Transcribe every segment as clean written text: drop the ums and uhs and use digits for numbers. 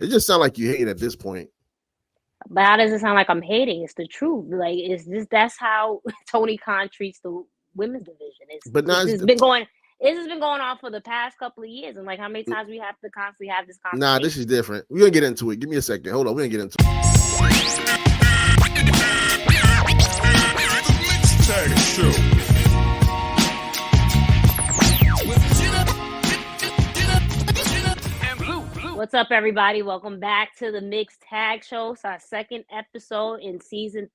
It just sounds like you hate at this point. But how does it sound like I'm hating? It's the truth. Like, it's this. That's how Tony Khan treats the women's division. But now It's just been going. This has been going on for the past couple of years, and like, how many times we have to constantly have this conversation? Nah, this is different. We're gonna get into it. Give me a second. Hold on. We're gonna get into it. What's up, everybody? Welcome back to the Mixed Tag Show. It's our second episode in season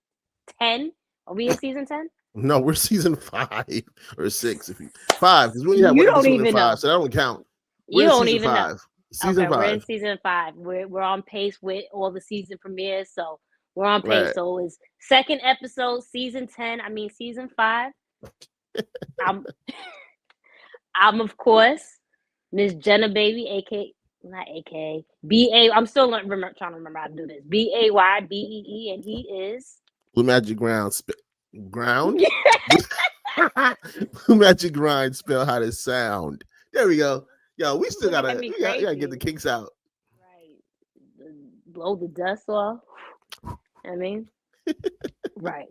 10. Are we in season 10? No, we're season 5 or 6. If you 5, because we only have You one don't episode even in 5, know. so that don't count. You We're don't season even 5. know. Season Okay, 5. we're in season 5. We're on pace with all the season premieres, so we're on pace. Right. So it's second episode, season 10. I mean, season 5. I'm of course Miss Jenna Baby, aka not aka BA. I'm still trying to remember how to do this. BAYBEE, and he is Blue Magic Ground. Blue Magic Grind. Spell how to sound. There we go. Yo, we still gotta get the kinks out. Right. Blow the dust off. I mean, right.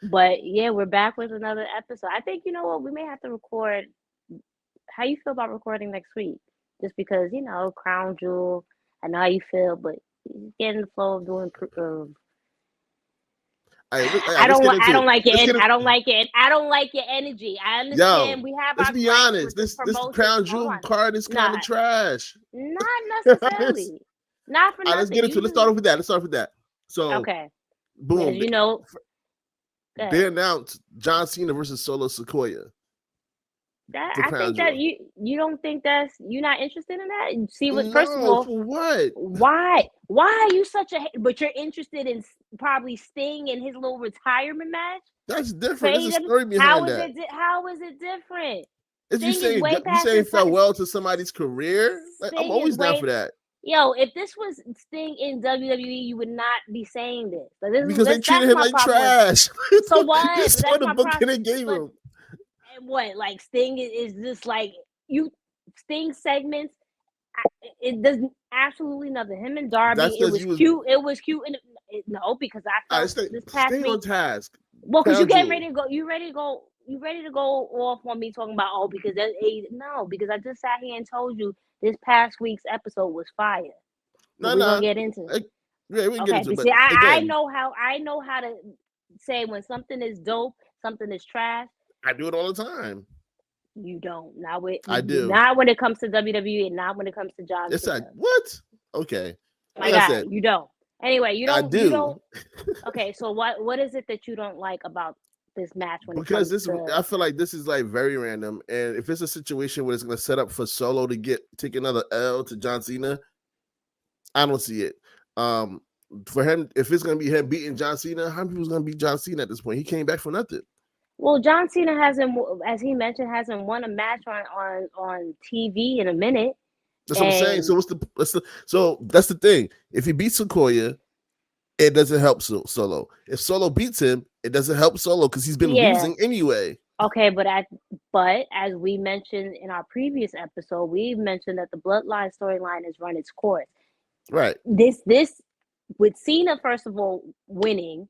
But yeah, we're back with another episode. I think, you know what, we may have to record. How you feel about recording next week? Just because, you know, Crown Jewel, I know how you feel, but get in the flow of doing. I don't like your energy. I understand. We have. Let's be honest. This Crown Jewel card is kind of trash. Not necessarily. Not for nothing. Let's get into it. Let's start off with that. So okay. Boom. You know, they announced John Cena versus Solo Sikoa. I think that you don't think you're not interested in that. See what? No, first of all, for what? Why are you such a? But you're interested in probably Sting in his little retirement match. That's different. There's a story behind that. How is it different? Is you saying farewell to somebody's career? Like, I'm always down for that. Yo, if this was Sting in WWE, you would not be saying this. Because they treated him like trash. So what? That's the book they gave him. And what? Like, Sting is just like Sting segments. It does absolutely nothing. Him and Darby, it was cute. It was cute. No, because I felt this past week. Stay on task. Well, because you getting ready to go. You ready to go off on me talking about because because I just sat here and told you this past week's episode was fire. We're gonna get into it. Yeah, we can get into it. See, I know how to say when something is dope, something is trash. I do it all the time. You don't. I do. Not when it comes to WWE and not when it comes to John Cena. What? Okay. Like I said, you don't. Anyway, you don't. I do. You don't. Okay, so what is it that you don't like about this match? I feel like this is like very random, and if it's a situation where it's going to set up for Solo to take another L to John Cena, I don't see it. For him, if it's going to be him beating John Cena, how many people's going to beat John Cena at this point? He came back for nothing. Well, John Cena hasn't, as he mentioned, hasn't won a match on TV in a minute. That's what I'm saying. So that's the thing. If he beats Sikoa, it doesn't help Solo. If Solo beats him, it doesn't help Solo because he's been losing anyway. Okay, but as we mentioned in our previous episode, we mentioned that the Bloodline storyline has run its course. Right. This with Cena, first of all, winning.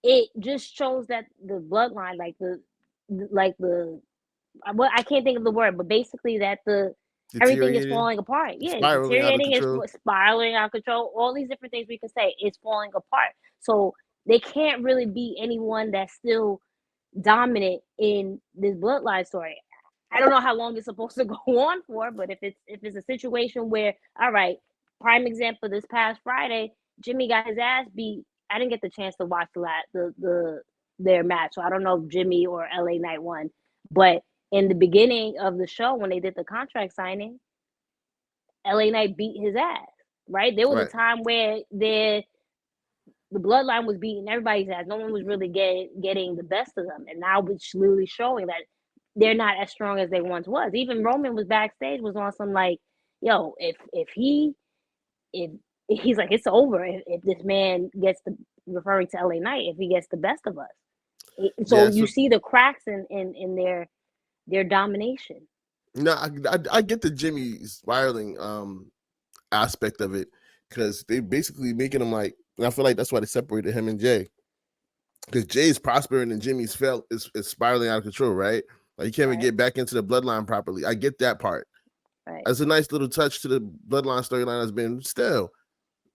It just shows that the bloodline, I can't think of the word, but basically that everything is falling apart. Yeah, deteriorating, is spiraling out of control. All these different things we can say, it's falling apart. So they can't really be anyone that's still dominant in this bloodline story. I don't know how long it's supposed to go on for, but if it's a situation where, all right, prime example, this past Friday, Jimmy got his ass beat. I didn't get the chance to watch their match, so I don't know if Jimmy or LA Knight won. But in the beginning of the show, when they did the contract signing, LA Knight beat his ass. Right? There was a time where the bloodline was beating everybody's ass. No one was really getting the best of them, and now it's literally showing that they're not as strong as they once was. Even Roman was backstage, was on some like, yo, if he's like, it's over if this man gets referring to LA Knight, if he gets the best of us. So you see the cracks in their domination. No, I get the Jimmy spiraling aspect of it. because they basically making him like, and I feel like that's why they separated him and Jay. Because Jay's prospering and Jimmy's is spiraling out of control, right? Like, he can't even get back into the bloodline properly. I get that part. Right. That's a nice little touch to the bloodline storyline has been. Still,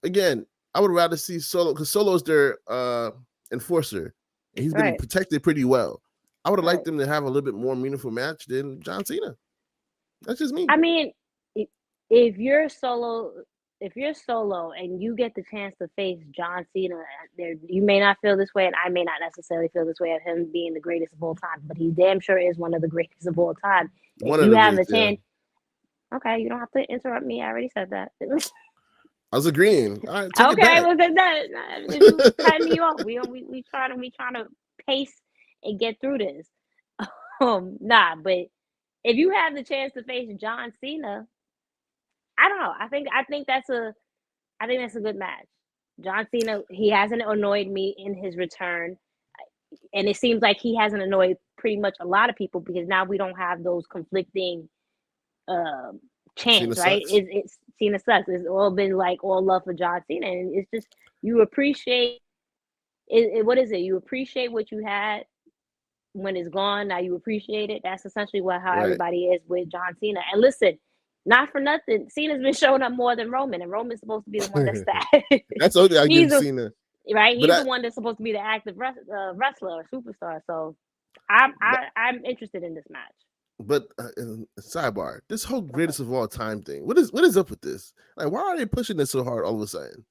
again, I would rather see Solo, because Solo's their enforcer, and he's been protected pretty well. I would have liked them to have a little bit more meaningful match than John Cena. That's just me. I mean, if you're Solo and you get the chance to face John Cena, you may not feel this way, and I may not necessarily feel this way of him being the greatest of all time, but he damn sure is one of the greatest of all time. If you have a chance, okay, you don't have to interrupt me. I already said that. I was agreeing. All right, okay, well then you cutting me off. We trying to pace and get through this. Nah, but if you have the chance to face John Cena, I don't know. I think that's a good match. John Cena, he hasn't annoyed me in his return, and it seems like he hasn't annoyed pretty much a lot of people, because now we don't have those conflicting chants, right? It's Cena sucks. It's all been like all love for John Cena, and it's just you appreciate it. What is it? You appreciate what you had when it's gone. Now you appreciate it. That's essentially how everybody is with John Cena. And listen, not for nothing, Cena's been showing up more than Roman, and Roman's supposed to be the one that's that. That's okay. I give Cena. Right, he's the one that's supposed to be the active wrestler or superstar. So I'm interested in this match. But sidebar, this whole greatest of all time thing. What is up with this? Like, why are they pushing this so hard all of a sudden?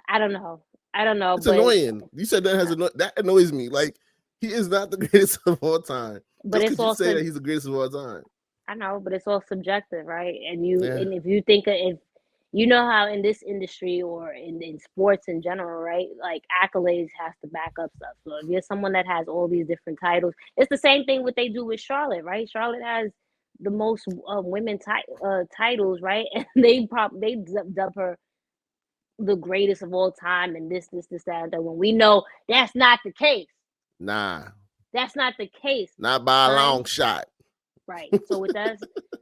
I don't know. It's annoying. You said that annoys me. Like, he is not the greatest of all time. But just it's also say that he's the greatest of all time. I know, but it's all subjective, right? And and if you think if you know how in this industry or in sports in general, right? Like, accolades has to back up stuff. So if you're someone that has all these different titles, it's the same thing what they do with Charlotte, right? Charlotte has the most women titles, right? And they dub her the greatest of all time, and this, that, when we know that's not the case. Nah, that's not the case. Not by a long shot. Right. So it does.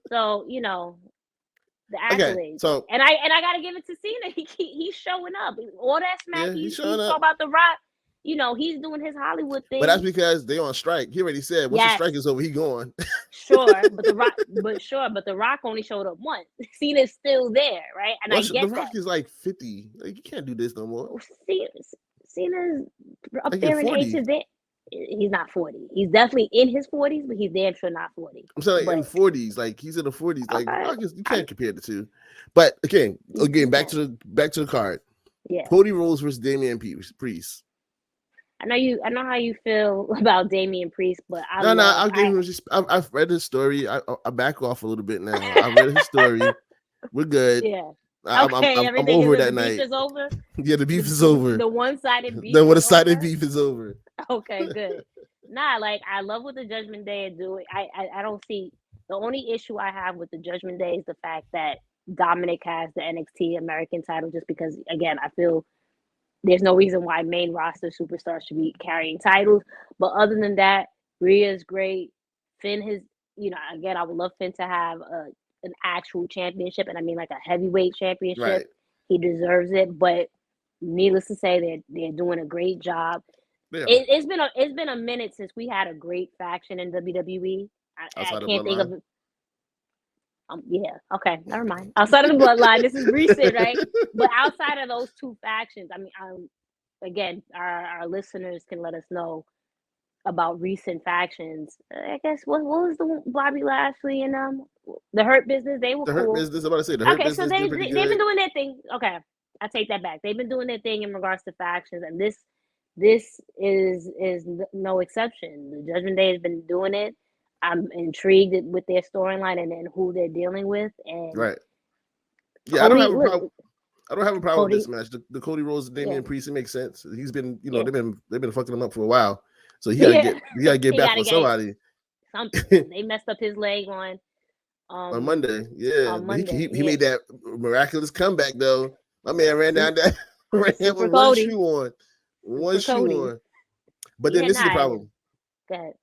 So the accolades. Okay, so and I gotta give it to Cena. He's showing up. All that smack he's talking about The Rock. He's doing his Hollywood thing. But that's because they on strike. He already said once the strike is over, he going. Sure, but The Rock only showed up once. Cena's still there, right? And I get The Rock is like 50. Like, you can't do this no more. Cena's up there in age. He's not 40. He's definitely in his 40s, but he's damn sure not 40. I'm saying in 40s, like he's in the 40s. Like, you can't compare the two. But again, back to the card. Yeah. Cody Rhodes versus Damian Priest. I know how you feel about Damian Priest, but I've read his story. I back off a little bit now. I read his story. We're good. Yeah. I'm over that night. Beef is over? Yeah, the beef is over. The one-sided beef. The one-sided beef is over. Okay, good. Nah, like, I love what the Judgment Day is doing. I don't see the only issue I have with the Judgment Day is the fact that Dominic has the NXT American title, just because, again, I feel there's no reason why main roster superstars should be carrying titles. But other than that, Rhea's great. Finn again, I would love Finn to have an actual championship, and I mean like a heavyweight championship. Right. He deserves it, but needless to say, they're doing a great job. Yeah. It's been a minute since we had a great faction in WWE. I can't think of it. Yeah. Okay. Never mind. Outside of the bloodline, this is recent, right? But outside of those two factions, I mean, again, our listeners can let us know about recent factions. I guess what was the Bobby Lashley and the Hurt Business? They were the cool. Hurt Business. I'm about to say the Hurt Business. So they've been doing their thing. Okay, I take that back. They've been doing their thing in regards to factions, and this is no exception. The Judgment Day has been doing it. I'm intrigued with their storyline and who they're dealing with. And right. Yeah, I don't have a problem with this match. The Cody Rhodes and Damian Priest, it makes sense. He's been, they've been fucking him up for a while. So he gotta get back with somebody. Something. They messed up his leg on Monday. Yeah. On Monday, he made that miraculous comeback though. My man ran down that with one shoe on. One shoe on. But then this is the problem. Go ahead.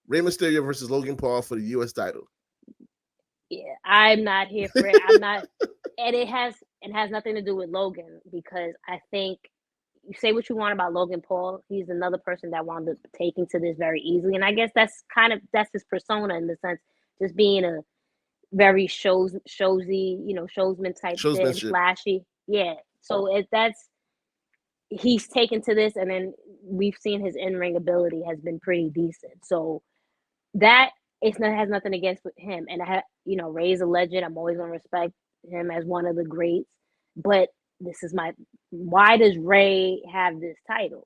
Rey Mysterio versus Logan Paul for the U.S. title. Yeah, I'm not here for it. I'm not, and it has it has nothing to do with Logan, because I think you say what you want about Logan Paul, he's another person that wound up taking to this very easily, and I guess that's his persona, in the sense, just being a very showsy, showsman type shit, flashy. Yeah. So he's taken to this, and then we've seen his in-ring ability has been pretty decent. So that has nothing against him. And Ray's a legend. I'm always gonna respect him as one of the greats. But this is why does Ray have this title?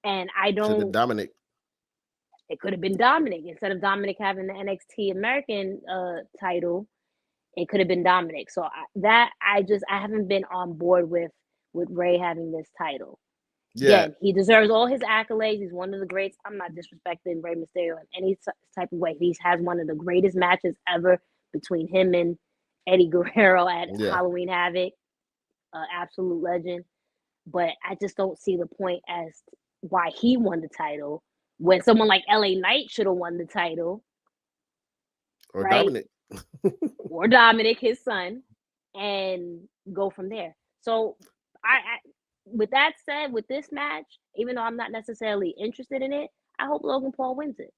And I don't. Dominic. It could have been Dominic. Instead of Dominic having the NXT American title, it could have been Dominic. So I haven't been on board with Ray having this title. Yeah, again, he deserves all his accolades. He's one of the greats. I'm not disrespecting Rey Mysterio in any type of way. He has one of the greatest matches ever between him and Eddie Guerrero at Halloween Havoc. Absolute legend. But I just don't see the point as why he won the title when someone like LA Knight should have won the title. Or right? Dominic. Or Dominic, his son, and go from there. So I with that said, with this match, even though I'm not necessarily interested in it, I hope Logan Paul wins it.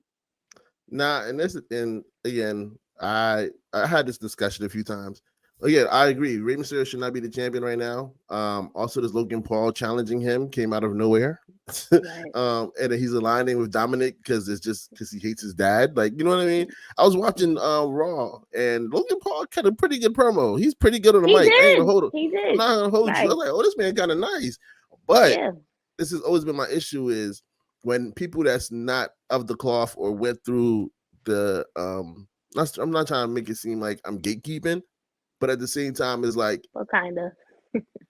Nah, and again, I had this discussion a few times. Again, I agree. Rey Mysterio should not be the champion right now. Also, this Logan Paul challenging him came out of nowhere. Right. And then he's aligning with Dominic because he hates his dad. Like, you know what I mean? I was watching Raw, and Logan Paul had a pretty good promo. He's pretty good on the mic. Did. I ain't gonna hold him. He did. I'm not gonna hold you. I was like, oh, this man kind of nice. But this has always been my issue is when people that's not of the cloth or went through the I'm not trying to make it seem like I'm gatekeeping. But at the same time, it's like, well, kind of.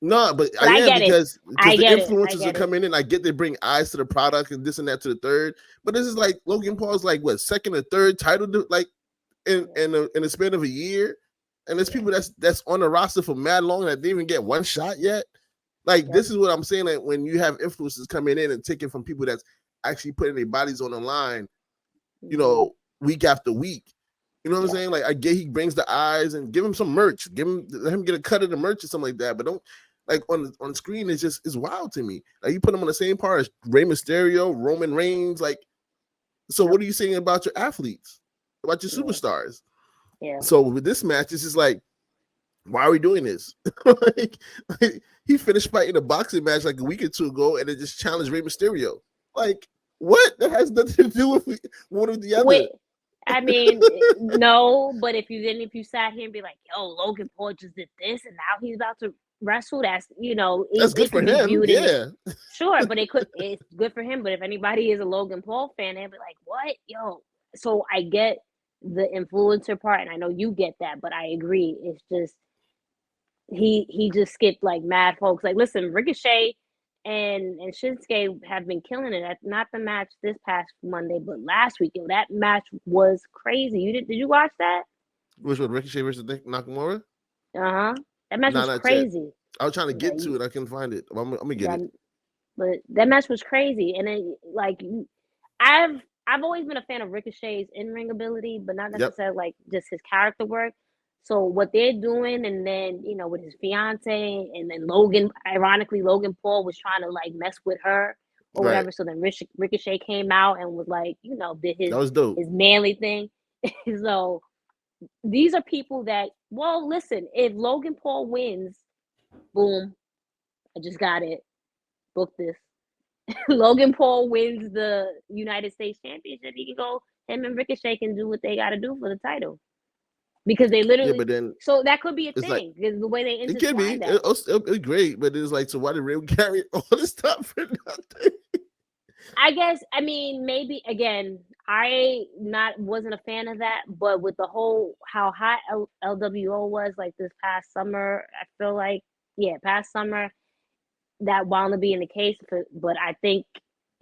No, but I am because the influencers are coming in. I get they bring eyes to the product and this and that to the third. But this is like Logan Paul's like what, second or third title like in the span of a year, and there's people that's on the roster for mad long that didn't even get one shot yet. Like this is what I'm saying. Like when you have influencers coming in and taking from people that's actually putting their bodies on the line, week after week. You know what I'm saying? Like I get he brings the eyes and give him some merch. Let him get a cut of the merch or something like that. But don't like on screen. It's wild to me. Like you put him on the same par as Rey Mysterio, Roman Reigns. Like, so what are you saying about your athletes, about your superstars? Yeah. So with this match, it's just like, why are we doing this? like he finished fighting a boxing match like a week or two ago, and then just challenged Rey Mysterio. Like what? That has nothing to do with one or the other. Wait. I mean, no, but if you sat here and be like, yo, Logan Paul just did this and now he's about to wrestle, that's good for him. Yeah. Sure, but it's good for him. But if anybody is a Logan Paul fan, they'll be like, what? Yo. So I get the influencer part, and I know you get that, but I agree. It's just he just skipped like mad folks. Like, listen, Ricochet and Shinsuke have been killing it. Not the match this past Monday, but last week. That match was crazy. Did you watch that? Which one, Ricochet versus Nakamura? That match was crazy. Yet. I was trying to get to it. I couldn't find it. I'm gonna get it. But that match was crazy, and then like I've always been a fan of Ricochet's in-ring ability, but not necessarily like just his character work. So what they're doing, and then with his fiance, and then Logan Paul was trying to like mess with her or whatever. So then Ricochet came out and was like, did that was dope. His manly thing. So these are people that, well, listen, if Logan Paul wins, boom, I just got it. Book this. Logan Paul wins the United States Championship. He can go. Him and Ricochet can do what they got to do for the title. Because they literally, but then, so that could be a thing. Because the way they it can be. It's great, but it's like, so why did Ray carry all this stuff for nothing? I guess, I mean, maybe again, I wasn't a fan of that, but with the whole how hot LWO was like this past summer, I feel like past summer that wound up being the case. But I think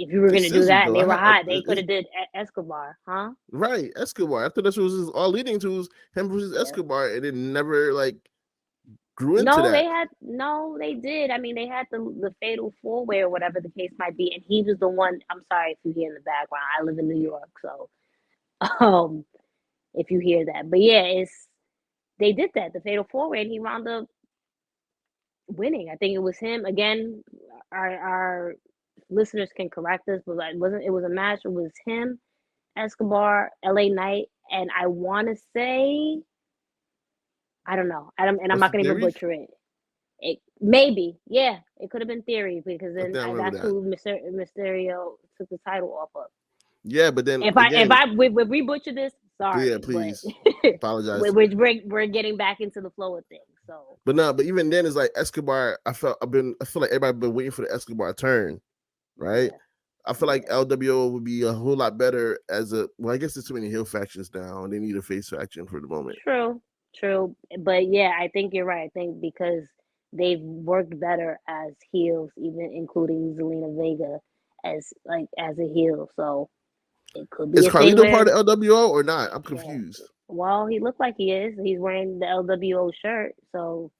if you were going to do that, and they were hot, they could have did Escobar, huh? Right, Escobar. I thought this was all leading to him versus Escobar, and it never like grew into that. They did. I mean, they had the fatal 4-way or whatever the case might be, and he was the one. I'm sorry if you hear in the background. I live in New York, so if you hear that, but yeah, they did that, the Fatal 4-Way, and he wound up winning. I think it was him again. Our listeners can correct us, but it was a match. It was him, Escobar, LA Knight, and I want to say, I don't know. I'm not going to even butcher it. Maybe, yeah, it could have been Theory, because then that's who Mysterio took the title off of. Yeah, but then if we butcher this, sorry. Yeah, please apologize. We're getting back into the flow of things. So, but even then, it's like Escobar. I feel like everybody been waiting for the Escobar turn, right? Yeah. I feel like LWO would be a whole lot better as a. Well, I guess there's too many heel factions now, and they need a face faction for the moment. True, but yeah, I think you're right. I think because they've worked better as heels, even including Zelina Vega as a heel. So it could be. Is Carlito part of LWO or not? I'm confused. Yeah. Well, he looked like he is. He's wearing the LWO shirt, so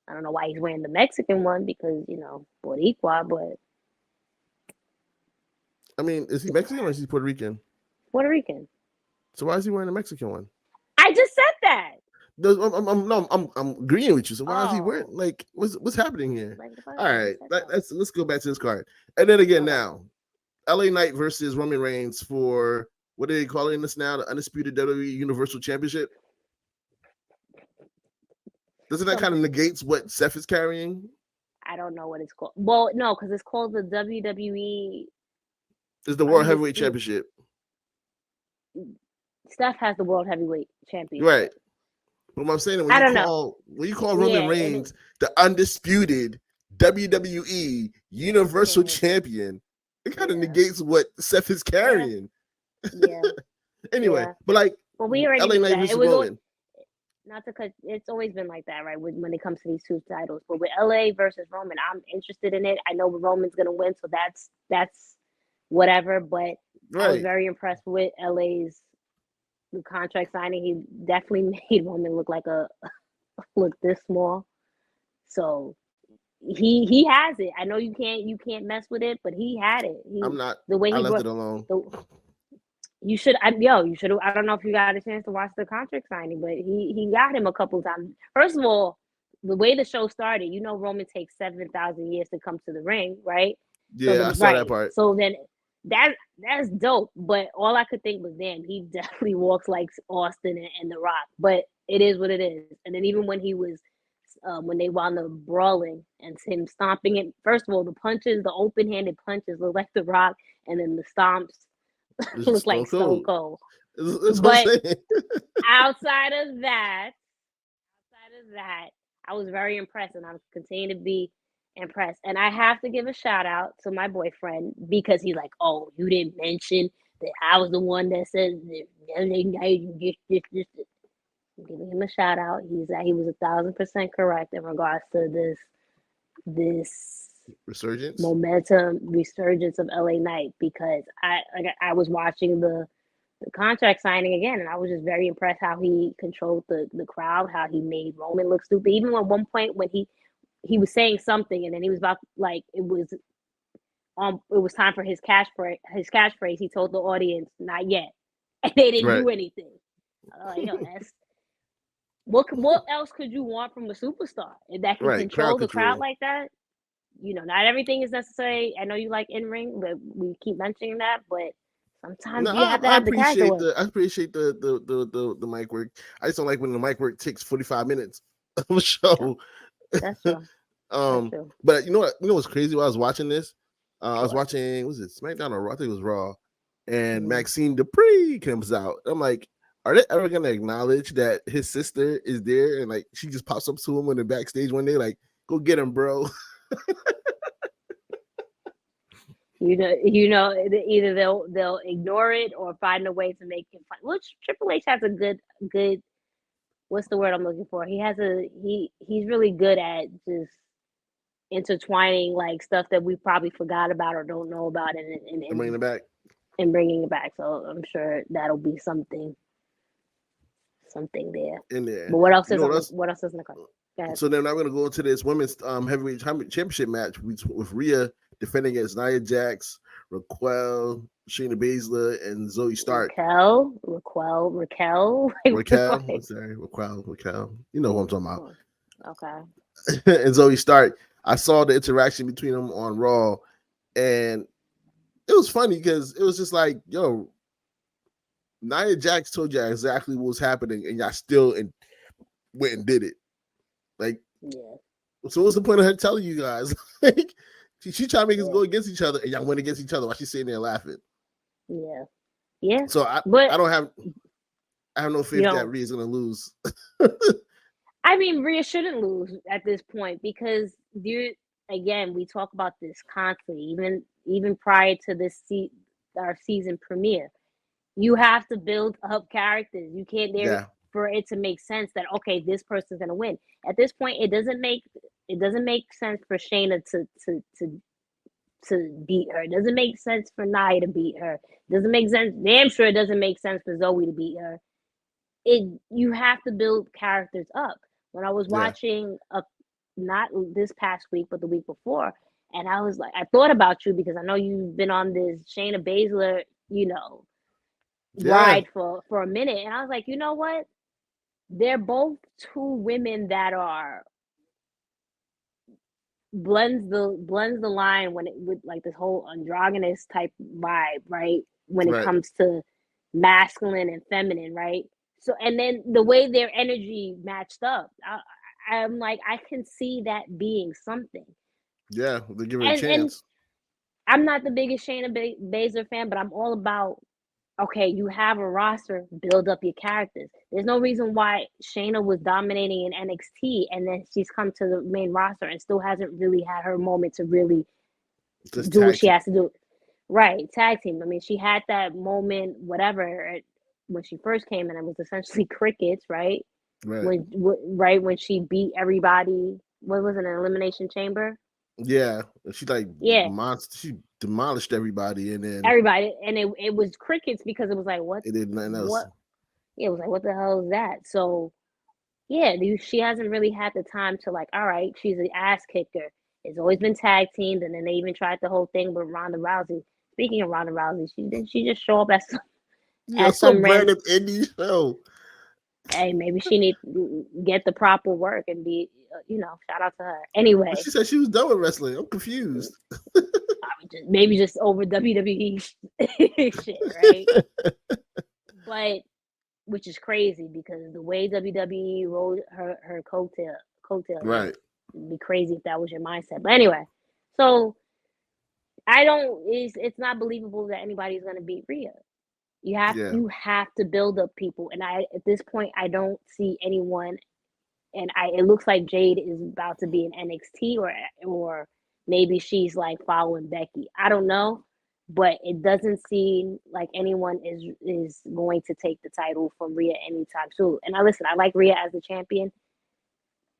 I don't know why he's wearing the Mexican one, because Boricua, but I mean, is he Mexican or is he Puerto Rican? Puerto Rican. So why is he wearing the Mexican one? I just said that. I'm agreeing with you. So why is he wearing, like, what's happening here? All right, let's go back to this card. And then again, now, LA Knight versus Roman Reigns for, what are they calling this now? The Undisputed WWE Universal Championship. Doesn't that kind of negates what Seth is carrying? I don't know what it's called. Well, no, because it's called the WWE. It's the World Heavyweight Championship. Steph has the World Heavyweight Championship. Right. But what I'm saying, when you call Roman Reigns the Undisputed WWE Universal Champion, it kind of negates what Seth is carrying. Yeah. Anyway, but we already LA Knight versus Roman. Not to cut, it's always been like that, right? When it comes to these two titles, but with LA versus Roman, I'm interested in it. I know Roman's gonna win, so that's whatever. But I was very impressed with LA's contract signing. He definitely made Roman look look this small. So he has it. I know you can't mess with it, but he had it. I'm not. The way I left it alone. You should. I don't know if you got a chance to watch the contract signing, but he got him a couple times. First of all, the way the show started, Roman takes 7,000 years to come to the ring, right? Yeah, I saw that part. So then that's dope. But all I could think was, damn, he definitely walks like Austin and The Rock. But it is what it is. And then even when he was, when they wound up brawling and him stomping it, first of all, the open-handed punches look like The Rock, and then the stomps look like Stone Cold. But outside of that, I was very impressed, and I'm continuing to be impressed. And I have to give a shout out to my boyfriend, because he's like, "Oh, you didn't mention that I was the one that said this." I'm giving him a shout out. He was 1,000% correct in regards to this resurgence of LA Knight, because I was watching the contract signing again, and I was just very impressed how he controlled the crowd, how he made Roman look stupid. Even at one point when he was saying something, and then he was about, like, it was time for his catchphrase. He told the audience, "Not yet," and they didn't do anything. That's what else could you want from a superstar that can control the crowd like that? Not everything is necessary. I know you like in ring, but we keep mentioning that. But sometimes you have to have the casual. I appreciate the mic work. I just don't like when the mic work takes 45 minutes of a show. That's true. That's true. But you know what's crazy? While I was watching this, I was watching, was it SmackDown or Raw? I think it was Raw, and Maxine Dupree comes out. I'm like, are they ever gonna acknowledge that his sister is there, and like she just pops up to him in the backstage one day, like, "Go get him, bro." Either they'll ignore it or find a way to make it fun. Which Triple H has a good. What's the word I'm looking for? He's really good at just intertwining like stuff that we probably forgot about or don't know about, and bringing it back. And bringing it back. So I'm sure that'll be something there. In there. But what else is in the card? So then I'm going to go into this women's heavyweight championship match with Rhea defending against Nia Jax, Raquel, Shayna Baszler, and Zoe Stark. Raquel. Raquel. I'm sorry, Raquel. You know who I'm talking about. Okay. And Zoe Stark. I saw the interaction between them on Raw, and it was funny because it was just like, yo, Nia Jax told you exactly what was happening, and y'all still went and did it. Like, yeah. So what's the point of her telling you guys? Like, she trying to make us go against each other, and y'all went against each other while she's sitting there laughing. Yeah. So I have no faith that Rhea's gonna lose. I mean, Rhea shouldn't lose at this point because again, we talk about this constantly, even prior to this our season premiere. You have to build up characters. You can't for it to make sense that okay, this person's gonna win. At this point, it doesn't make sense for Shayna to beat her. It doesn't make sense for Nia to beat her. It doesn't make sense. Damn sure it doesn't make sense for Zoe to beat her. You have to build characters up. When I was watching not this past week, but the week before, and I was like, I thought about you because I know you've been on this Shayna Baszler, ride for a minute, and I was like, you know what? They're both two women that are blends the line when it with like this whole androgynous type vibe, right? When it comes to masculine and feminine, right? So, and then the way their energy matched up, I'm like, I can see that being something. Yeah, they give it a chance. And I'm not the biggest Shayna Baszler fan, but I'm all about, okay, you have a roster, build up your characters. There's no reason why Shayna was dominating in NXT and then she's come to the main roster and still hasn't really had her moment to really do what she has to do. Right, tag team. I mean, she had that moment, whatever, when she first came in, it was essentially crickets, right? When she beat everybody. What was it, an elimination chamber? Yeah, she she demolished everybody, and then it was crickets because it was like what? It did nothing else. Yeah, it was like what the hell is that? So, yeah, she hasn't really had the time to like. All right, she's an ass kicker. It's always been tag teamed, and then they even tried the whole thing with Ronda Rousey. Speaking of Ronda Rousey, she just show up as some random indie show. Hey, maybe she need to get the proper work and be, shout out to her. Anyway, she said she was done with wrestling. I'm confused. Maybe just over WWE shit, right? But which is crazy because the way WWE rode her coattail, right? It'd be crazy if that was your mindset. But anyway, so it's not believable that anybody's gonna beat Rhea. You have to build up people, and at this point I don't see anyone. And it looks like Jade is about to be in NXT or maybe she's like following Becky. I don't know, but it doesn't seem like anyone is going to take the title from Rhea anytime soon. And I like Rhea as the champion,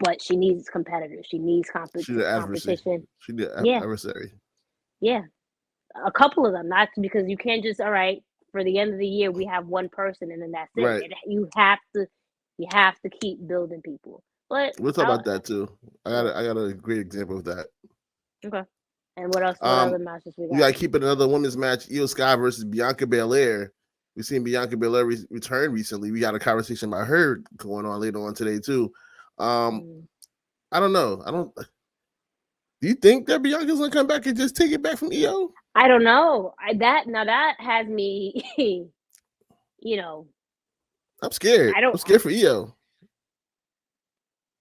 but she needs competitors. She needs competition. She needs adversary. Yeah, a couple of them, not because you can't just for the end of the year we have one person and then that's it. Right. You have to keep building people. But we'll talk about that too. I got a great example of that. Okay. And what else? What other matches we got? We got to keep it another women's match: Io Sky versus Bianca Belair. We've seen Bianca Belair return recently. We got a conversation about her going on later on today too. I don't know. Do you think that Bianca's gonna come back and just take it back from Io? I don't know. That has me. I'm scared. I'm scared for Io.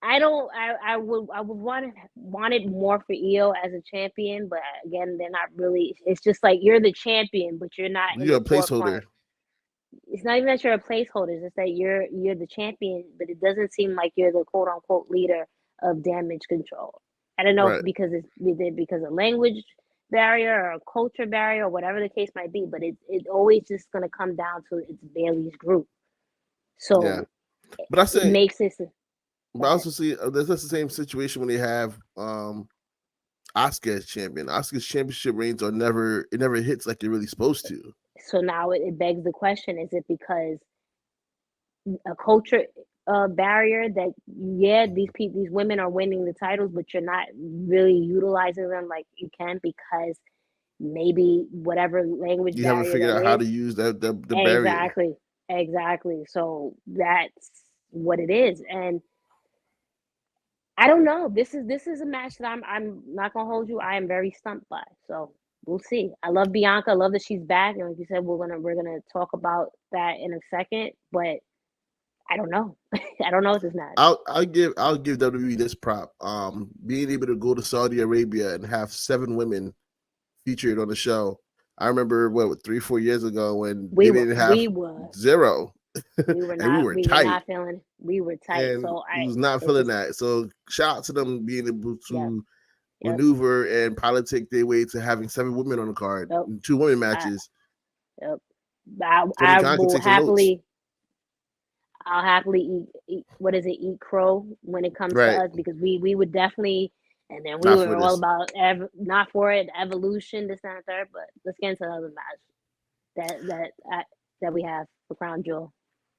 I would wanted more for Io as a champion, but again, they're not really. It's just like you're the champion, but you're not. You're a placeholder. It's not even that you're a placeholder. It's just that you're the champion, but it doesn't seem like you're the quote unquote leader of Damage Control. I don't know if because because of language barrier or a culture barrier or whatever the case might be, but it's always just going to come down to it's Bailey's group. So, but I say it makes it. But I also see that's the same situation when they have Asuka as champion. Asuka's championship reigns never hits like they're really supposed to. So now it begs the question: is it because a culture barrier that these women are winning the titles, but you're not really utilizing them like you can because maybe whatever language you haven't figured out how to use the barrier. Exactly. So that's what it is, and I don't know. This is a match that I'm not gonna hold you. I am very stumped by. So we'll see. I love Bianca. I love that she's back, and like you said, we're gonna talk about that in a second. But I don't know. I don't know this match. I'll give WWE this prop. Being able to go to Saudi Arabia and have 7 women featured on the show. I remember 3-4 years ago when they didn't have 0. We were not feeling. We were tight. And so I was not feeling that. So shout out to them being able to maneuver and politic their way to having 7 women on the card, and 2 women matches. I will happily. I'll happily eat eat crow when it comes to us, because we would definitely, and then we were all about not for it, evolution, this and third. But let's get into another match that we have for Crown Jewel.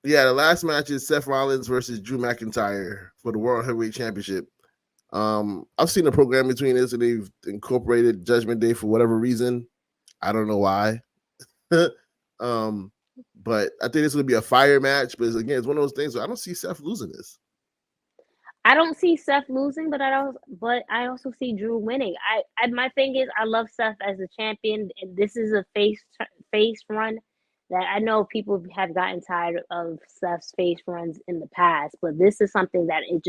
Yeah, the last match is Seth Rollins versus Drew McIntyre for the World Heavyweight Championship. I've seen the program between this, and they've incorporated Judgment Day for whatever reason. I don't know why. But I think this would be a fire match. But again, it's one of those things where I don't see Seth losing this. I don't see Seth losing, but I also see Drew winning. My thing is, I love Seth as a champion, and this is a face run that I know people have gotten tired of Seth's face runs in the past, but this is something that it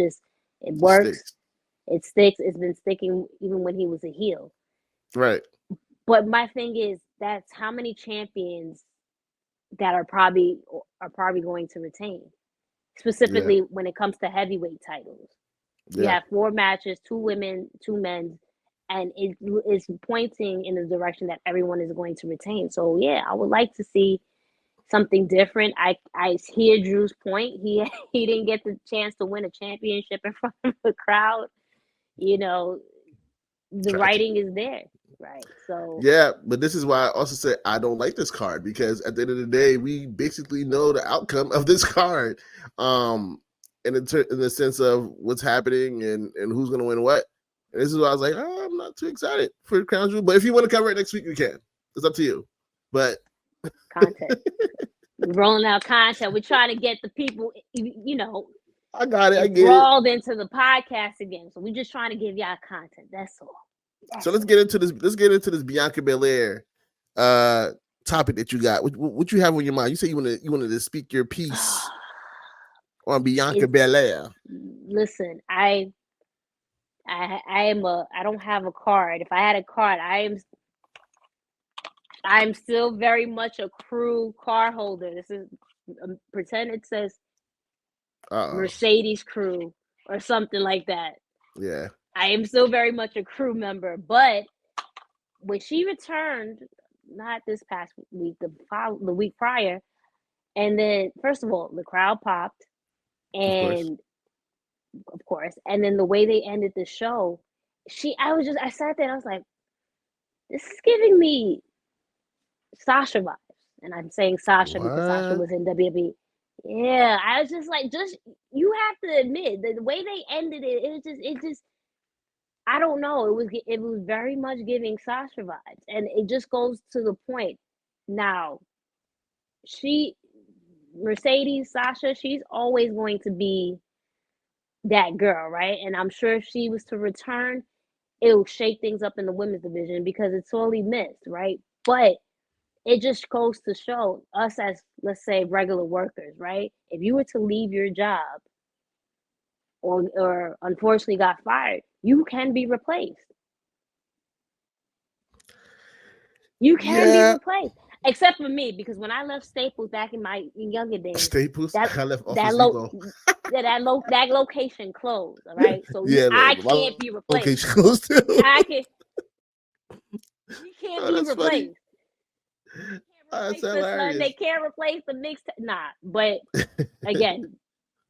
works. It sticks. It's been sticking even when he was a heel. Right. But my thing is, that's how many champions that are probably going to retain, specifically when it comes to heavyweight titles. You have 4 matches, 2 women, 2 men, and it is pointing in the direction that everyone is going to retain. So yeah, I would like to see something different. I hear Drew's point. He didn't get the chance to win a championship in front of the crowd. You know, the writing is there. Right. So yeah, but this is why I also said I don't like this card, because at the end of the day, we basically know the outcome of this card, in the sense of what's happening and who's going to win what. And this is why I was like, I'm not too excited for Crown Jewel. But if you want to cover it next week, you can. It's up to you. But content, we're rolling out content. We're trying to get the people, I got it. I get rolled into the podcast again. So we're just trying to give y'all content. That's all. So let's get into this. Let's get into this Bianca Belair topic that you got. What you have on your mind? You say you wanted to speak your piece on Bianca Belair. Listen, I don't have a card. If I had a card, I'm still very much a crew card holder. This is pretend it says Mercedes crew or something like that. Yeah. I am still very much a crew member, but when she returned, not this past week, the week prior, and then first of all, the crowd popped, and of course, and then the way they ended the show, I sat there and I was like, this is giving me Sasha vibes, and I'm saying Sasha because Sasha was in WWE. Yeah, I was just like, you have to admit the way they ended it, it just. I don't know. It was very much giving Sasha vibes, and it just goes to the point. Now, Mercedes, Sasha, she's always going to be that girl, right? And I'm sure if she was to return, it'll shake things up in the women's division because it's sorely missed, right? But it just goes to show us as, let's say, regular workers, right? If you were to leave your job or unfortunately got fired, you can be replaced. You can be replaced. Except for me, because when I left Staples back in my younger days, I left that location closed. All right, so I can't be replaced. Closed too. You can't be replaced. They can't replace the mixed. Nah, but again,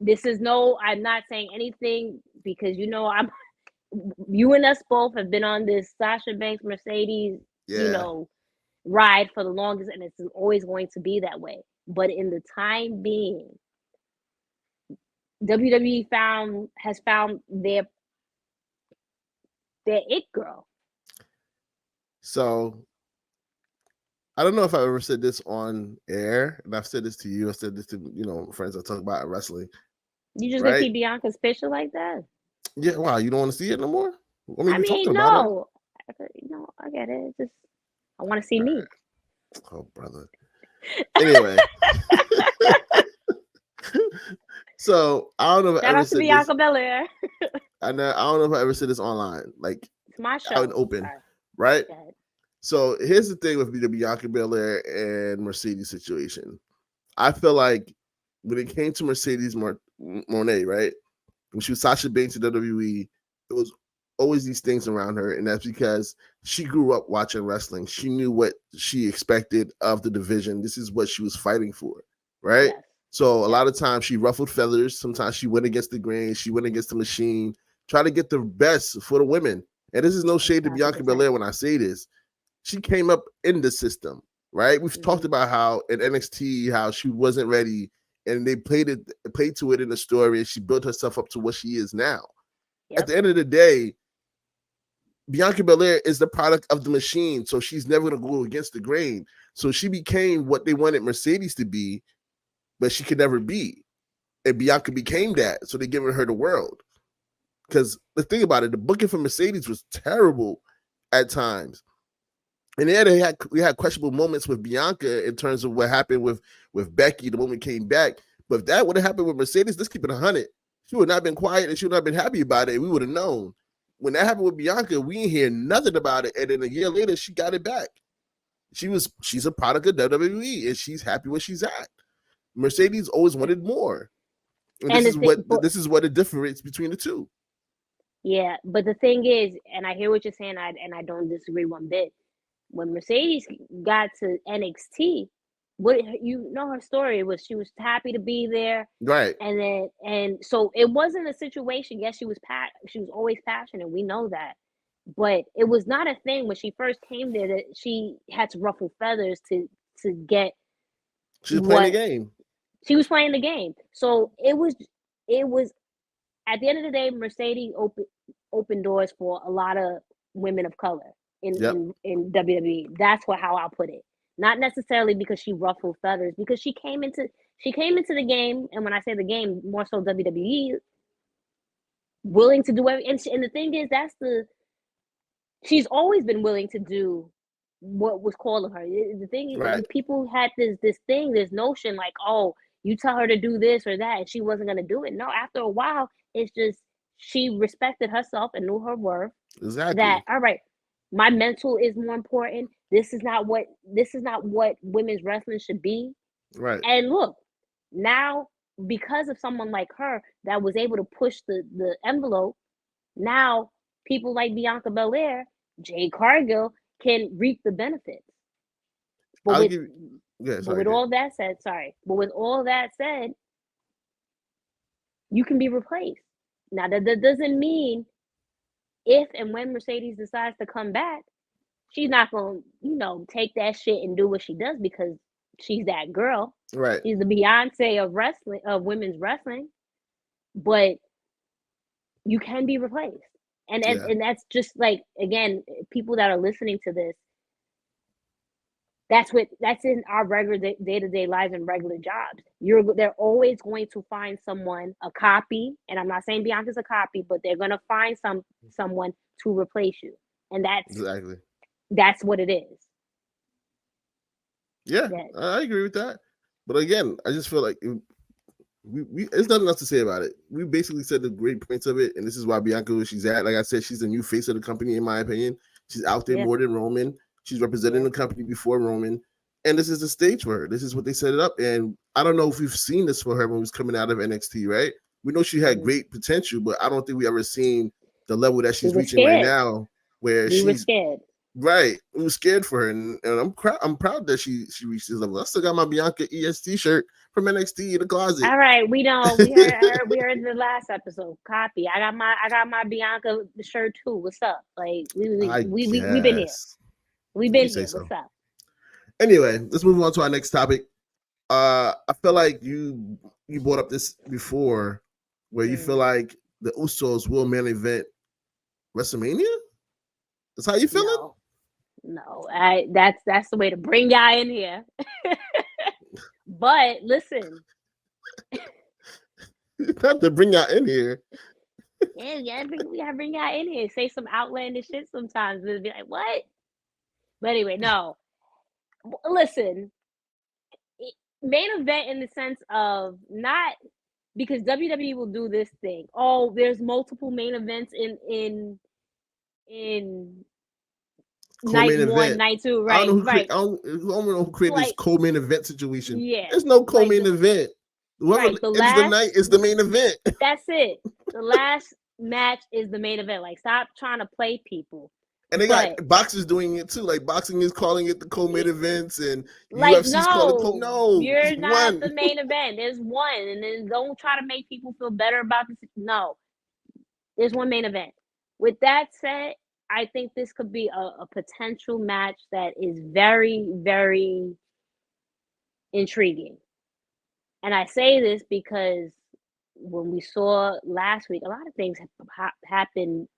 I'm not saying anything because you and us both have been on this Sasha Banks Mercedes, ride for the longest, and it's always going to be that way. But in the time being, WWE has found their it girl. So I don't know if I ever said this on air, and I've said this to you. I said this to friends I talk about wrestling. You just gonna keep Bianca's picture like that? Yeah, wow. You don't want to see it no more? I mean, we're talking no. No, I get it. Just I want to see me. Oh, brother. Anyway. So I don't know if I ever said Bianca Belair. I don't know if I ever said this online, like it's my show, out and open, right? So here's the thing with the Bianca Belair and Mercedes situation. I feel like when it came to Mercedes Moné, right, when she was Sasha Banks in WWE, it was always these things around her, and that's because she grew up watching wrestling. She knew what she expected of the division. This is what she was fighting for, right? Yes. So a lot of times she ruffled feathers. Sometimes she went against the grain. She went against the machine, try to get the best for the women. And this is no shade to Bianca Belair when I say this. She came up in the system, right? We've talked about how in NXT, how she wasn't ready, and they played to it in the story, and she built herself up to what she is now. Yep. At the end of the day, Bianca Belair is the product of the machine, so she's never going to go against the grain. So she became what they wanted Mercedes to be, but she could never be. And Bianca became that, so they're giving her the world. Because the thing about it, the booking for Mercedes was terrible at times. And then we had questionable moments with Bianca in terms of what happened with Becky the moment came back. But if that would have happened with Mercedes, let's keep it 100. She would not have been quiet and she would not have been happy about it. And we would have known. When that happened with Bianca, we didn't hear nothing about it. And then a year later, she got it back. She's a product of WWE, and she's happy where she's at. Mercedes always wanted more. And this is what the difference between the two. Yeah, but the thing is, and I hear what you're saying, and I don't disagree one bit. When Mercedes got to NXT, her story was she was happy to be there, right? And so it wasn't a situation. Yes, she was always passionate. We know that, but it was not a thing when she first came there that she had to ruffle feathers to get. She was playing the game. She was playing the game. So it was at the end of the day, Mercedes opened doors for a lot of women of color in WWE. That's how I'll put it. Not necessarily because she ruffled feathers, because she came into the game, and when I say the game, more so WWE, willing to do everything. And the thing is, she's always been willing to do what was called of her. The thing is, people had this notion like, oh, you tell her to do this or that, and she wasn't going to do it. No, after a while, it's just she respected herself and knew her worth. Exactly. That, all right, my mental is more important. This is not what women's wrestling should be. Right. And look, now because of someone like her that was able to push the envelope, now people like Bianca Belair, Jade Cargill can reap the benefits. But with all that said, you can be replaced. Now that doesn't mean if and when Mercedes decides to come back, she's not going to, take that shit and do what she does because she's that girl. Right. She's the Beyonce of women's wrestling. But you can be replaced. And that's just like, again, people that are listening to this, that's in our regular day-to-day lives and regular jobs. They're always going to find someone, a copy, and I'm not saying Bianca's a copy, but they're going to find someone to replace you. And that's what it is. Yeah, I agree with that. But again, I just feel like there's nothing else to say about it. We basically said the great points of it, and this is why Bianca where she's at. Like I said, she's the new face of the company, in my opinion. She's out there more than Roman. She's representing the company before Roman, and this is the stage for her. This is what they set it up. And I don't know if we've seen this for her when she was coming out of NXT, right? We know she had great potential, but I don't think we ever seen the level that she's reaching right now, where we were scared. Right, we were scared for her, and I'm proud that she reached this level. I still got my Bianca EST shirt from NXT in the closet. All right, we heard the last episode. Copy. I got my Bianca shirt too. What's up? Like we've been here. We've been here. What's up? Anyway, let's move on to our next topic. I feel like you brought up this before, where you feel like the Usos will main event WrestleMania. That's how you feeling? No, that's the way to bring y'all in here. But listen, not to bring y'all in here. yeah, we gotta bring y'all in here. Say some outlandish shit sometimes. We'll be like, what? But anyway, no. Listen, main event in the sense of not because WWE will do this thing. Oh, there's multiple main events in Co-main night one, event. night two, I right? don't know who Right. I don't know who created this Like, co-main event situation. yeah. There's no Like co-main event. Whoever right. The ends the last night is the main event. that's it. The last match is the main event. Like, stop trying to play people. And they got But boxers doing it too. Like boxing is calling it the co-main events, and like, UFC's calling it no, no, it's you're not one. the main event. There's one, and then don't try to make people feel better about this. No, there's one main event. With that said, I think this could be a potential match that is very, very intriguing. And I say this because when we saw last week, a lot of things happened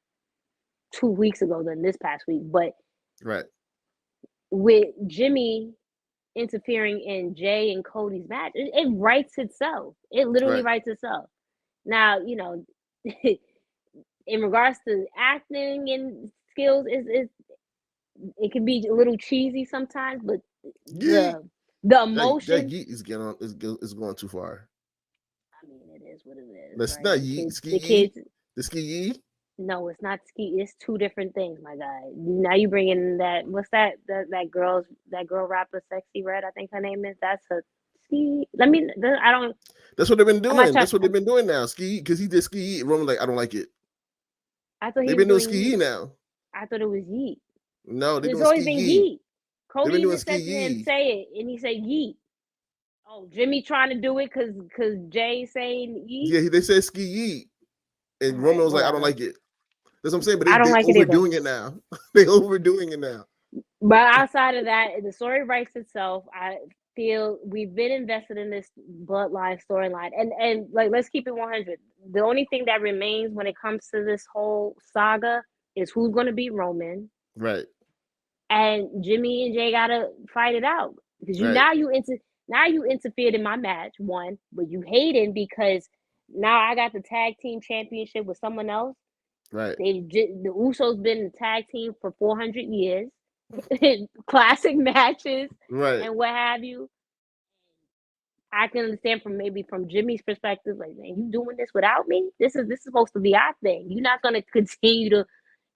2 weeks ago than this past week. But Right. with Jimmy interfering in Jay and Cody's match, it writes itself. It literally writes itself. Now, in regards to acting and skills, it can be a little cheesy sometimes, but the emotion. That yeet is going too far. I mean, it is what it is. That's right? not yeet. The kids. The ski yee. No, it's not ski. It's two different things, my guy. Now you bring in that. What's that? That girl rapper, Sexy Red. I think her name is. That's a ski. I don't. That's what they've been doing. That's what they've been doing now. Ski because he did ski. Roman like I don't like it. I thought they've been doing ski now. I thought it was yeet. No, there's always been yeet. Cody even said to him, "Say it," and he said yeet. Oh, Jimmy trying to do it because Jay saying yeet. Yeah, they said ski yeet, and Roman was like, "I don't like it." That's what I'm saying. But I don't like overdoing it now. They overdoing it now. But outside of that, the story writes itself. I feel we've been invested in this bloodline storyline, and like let's keep it 100. The only thing that remains when it comes to this whole saga is who's going to beat Roman, right? And Jimmy and Jay gotta fight it out because now you interfered in my match one, but you hated because now I got the tag team championship with someone else. Right. The Usos been in the tag team for 400 years. Classic matches, right, and what have you. I can understand from Jimmy's perspective, like, man, you doing this without me? This is supposed to be our thing. You're not gonna continue to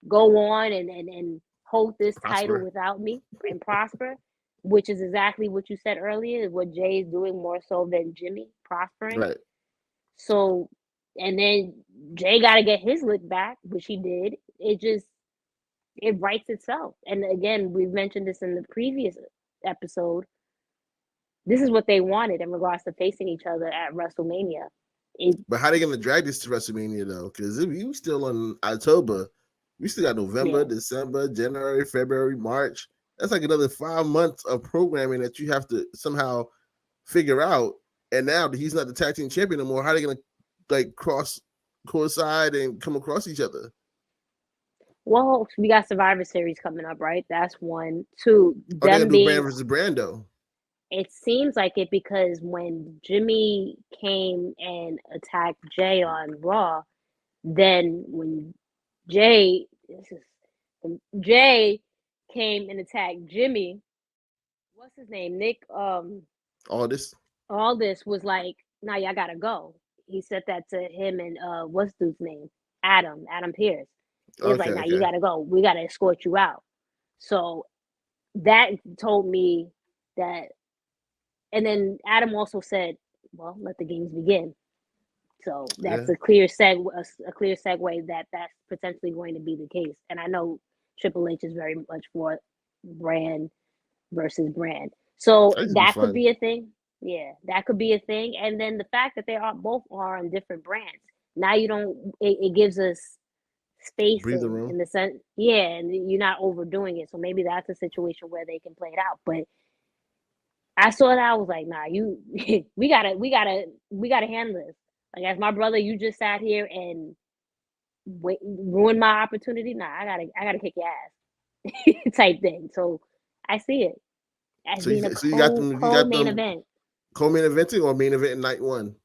go on and hold this title without me and prosper, which is exactly what you said earlier, is what Jay is doing more so than Jimmy prospering. Right. So, and then Jay got to get his lick back, which he did. It writes itself. And again, we've mentioned this in the previous episode. This is what they wanted in regards to facing each other at WrestleMania. But how are they going to drag this to WrestleMania, though? Because if you still on October, we still got November, December, January, February, March. That's like another 5 months of programming that you have to somehow figure out. And now that he's not the tag team champion anymore, how are they going to like coincide and come across each other? Well, we got Survivor Series coming up, right? That's 1. 2. Oh, they do Brand versus Brando. It seems like it because when Jimmy came and attacked Jay on Raw, then when Jay came and attacked Jimmy, what's his name? Nick. Aldis was like, "Now y'all gotta go." He said that to him and what's dude's name? Adam Pearce. It was like, "Now you gotta go. We gotta escort you out." So that told me that. And then Adam also said, "Well, let the games begin." So that's a clear segue that that's potentially going to be the case. And I know Triple H is very much for brand versus brand. So that could be a thing. Yeah, that could be a thing. And then the fact that they both are on different brands. Now it gives us space in the sense, and you're not overdoing it. So maybe that's a situation where they can play it out. But I saw that, I was like, nah, we gotta handle this. Like, as my brother, you just sat here and ruined my opportunity. Nah, I gotta kick your ass. type thing. So I see it as being a co-main event. Co-main eventing or main event in night one?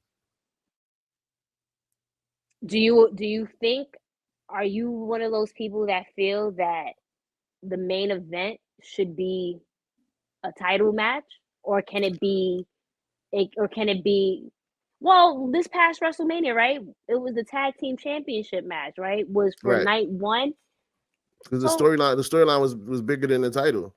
Do you think, are you one of those people that feel that the main event should be a title match, or can it be well, this past WrestleMania, right? It was the tag team championship match, right? Was for night one. Because the storyline was bigger than the title.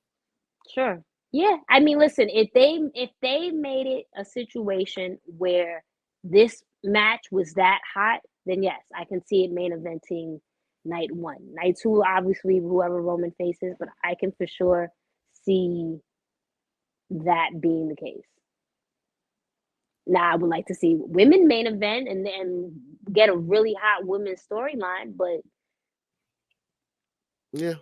Sure. Yeah. I mean, listen, if they made it a situation where this match was that hot, then yes, I can see it main eventing night one. Night two, obviously, whoever Roman faces, but I can for sure see that being the case. Now, I would like to see women main event and get a really hot women's storyline, but yeah,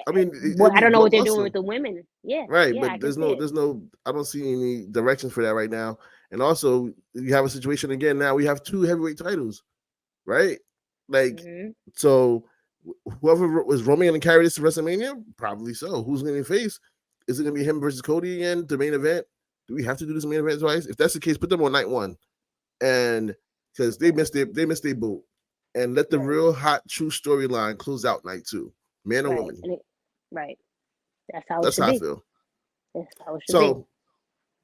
I mean, I don't know what they're doing with the women. Yeah, right. Yeah, but there's no. I don't see any directions for that right now. And also, you have a situation again now. We have 2 heavyweight titles, right? Like, so whoever was Roman going to carry this to WrestleMania, probably so. Who's going to face? Is it going to be him versus Cody again, the main event? Do we have to do this main event twice? If that's the case, put them on night one, and because they missed their boat, and let the real hot true storyline close out night 2, man or woman. Right. That's how it should be. I feel. That's how it should be.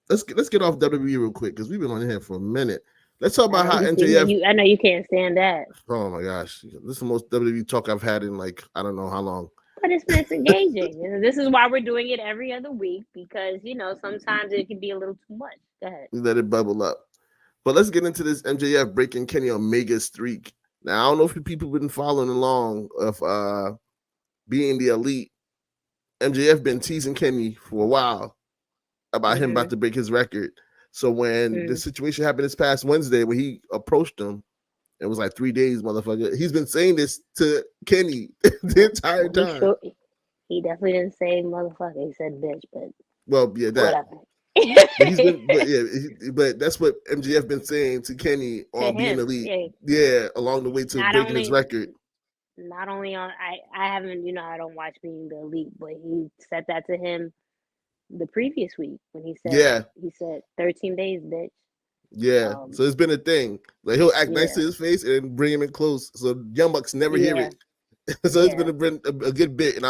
Let's get off WWE real quick because we've been on here for a minute. Let's talk about how MJF. I know you can't stand that. Oh my gosh, this is the most WWE talk I've had in like I don't know how long. But it's engaging. This is why we're doing it every other week, because sometimes it can be a little too much. Go ahead. Let it bubble up. But let's get into this MJF breaking Kenny Omega's streak. Now I don't know if people have been following along of being the elite. MJF been teasing Kenny for a while about him about to break his record. So when the situation happened this past Wednesday, when he approached him, it was like 3 days, motherfucker. He's been saying this to Kenny the entire time. Sure, he definitely didn't say motherfucker. He said bitch, but that. But that's what MJF been saying to Kenny on being elite. Yeah, along the way to breaking his record. Not only on, I haven't, I don't watch Being the Elite, but he said that to him the previous week when he said, he said 13 days, bitch. Yeah, so it's been a thing. Like he'll act nice to his face and bring him in close, so Young Bucks never hear it. So it's been a good bit, and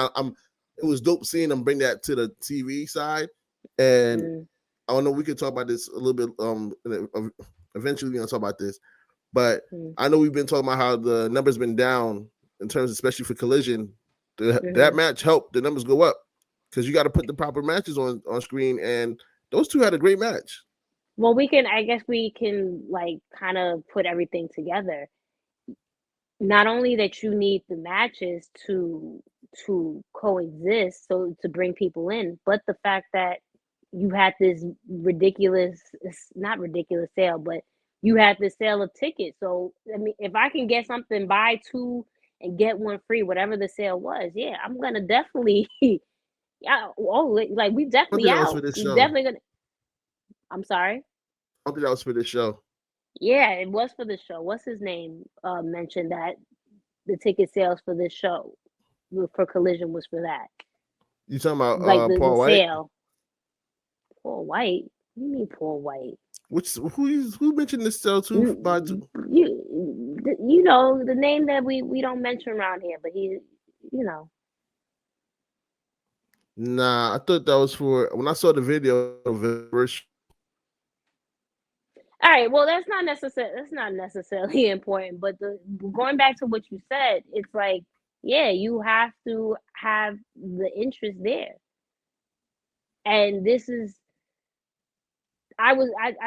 it was dope seeing him bring that to the TV side. And I don't know, we could talk about this a little bit. Eventually, we're gonna talk about this, but I know we've been talking about how the numbers been down in terms, especially for Collision. That match helped the numbers go up because you got to put the proper matches on screen, and those two had a great match. Well, I guess we can like kind of put everything together. Not only that you need the matches to coexist, so to bring people in, but the fact that you had this not ridiculous sale, but you had the sale of tickets. So I mean, if I can get something, buy 2 and get 1 free, whatever the sale was, I'm gonna definitely like we definitely out. We definitely gonna. I'm sorry. I think that was for the show. Yeah, it was for the show. What's his name? Mentioned that the ticket sales for this show for Collision was for that. You talking about like Paul White? Sale. Paul White? What do you mean Paul White? Who mentioned this sale too? You know the name that we don't mention around here, but he, Nah, I thought that was for when I saw the video of it first. All right, well, that's not necessarily important, but going back to what you said, it's like, you have to have the interest there. And this is, I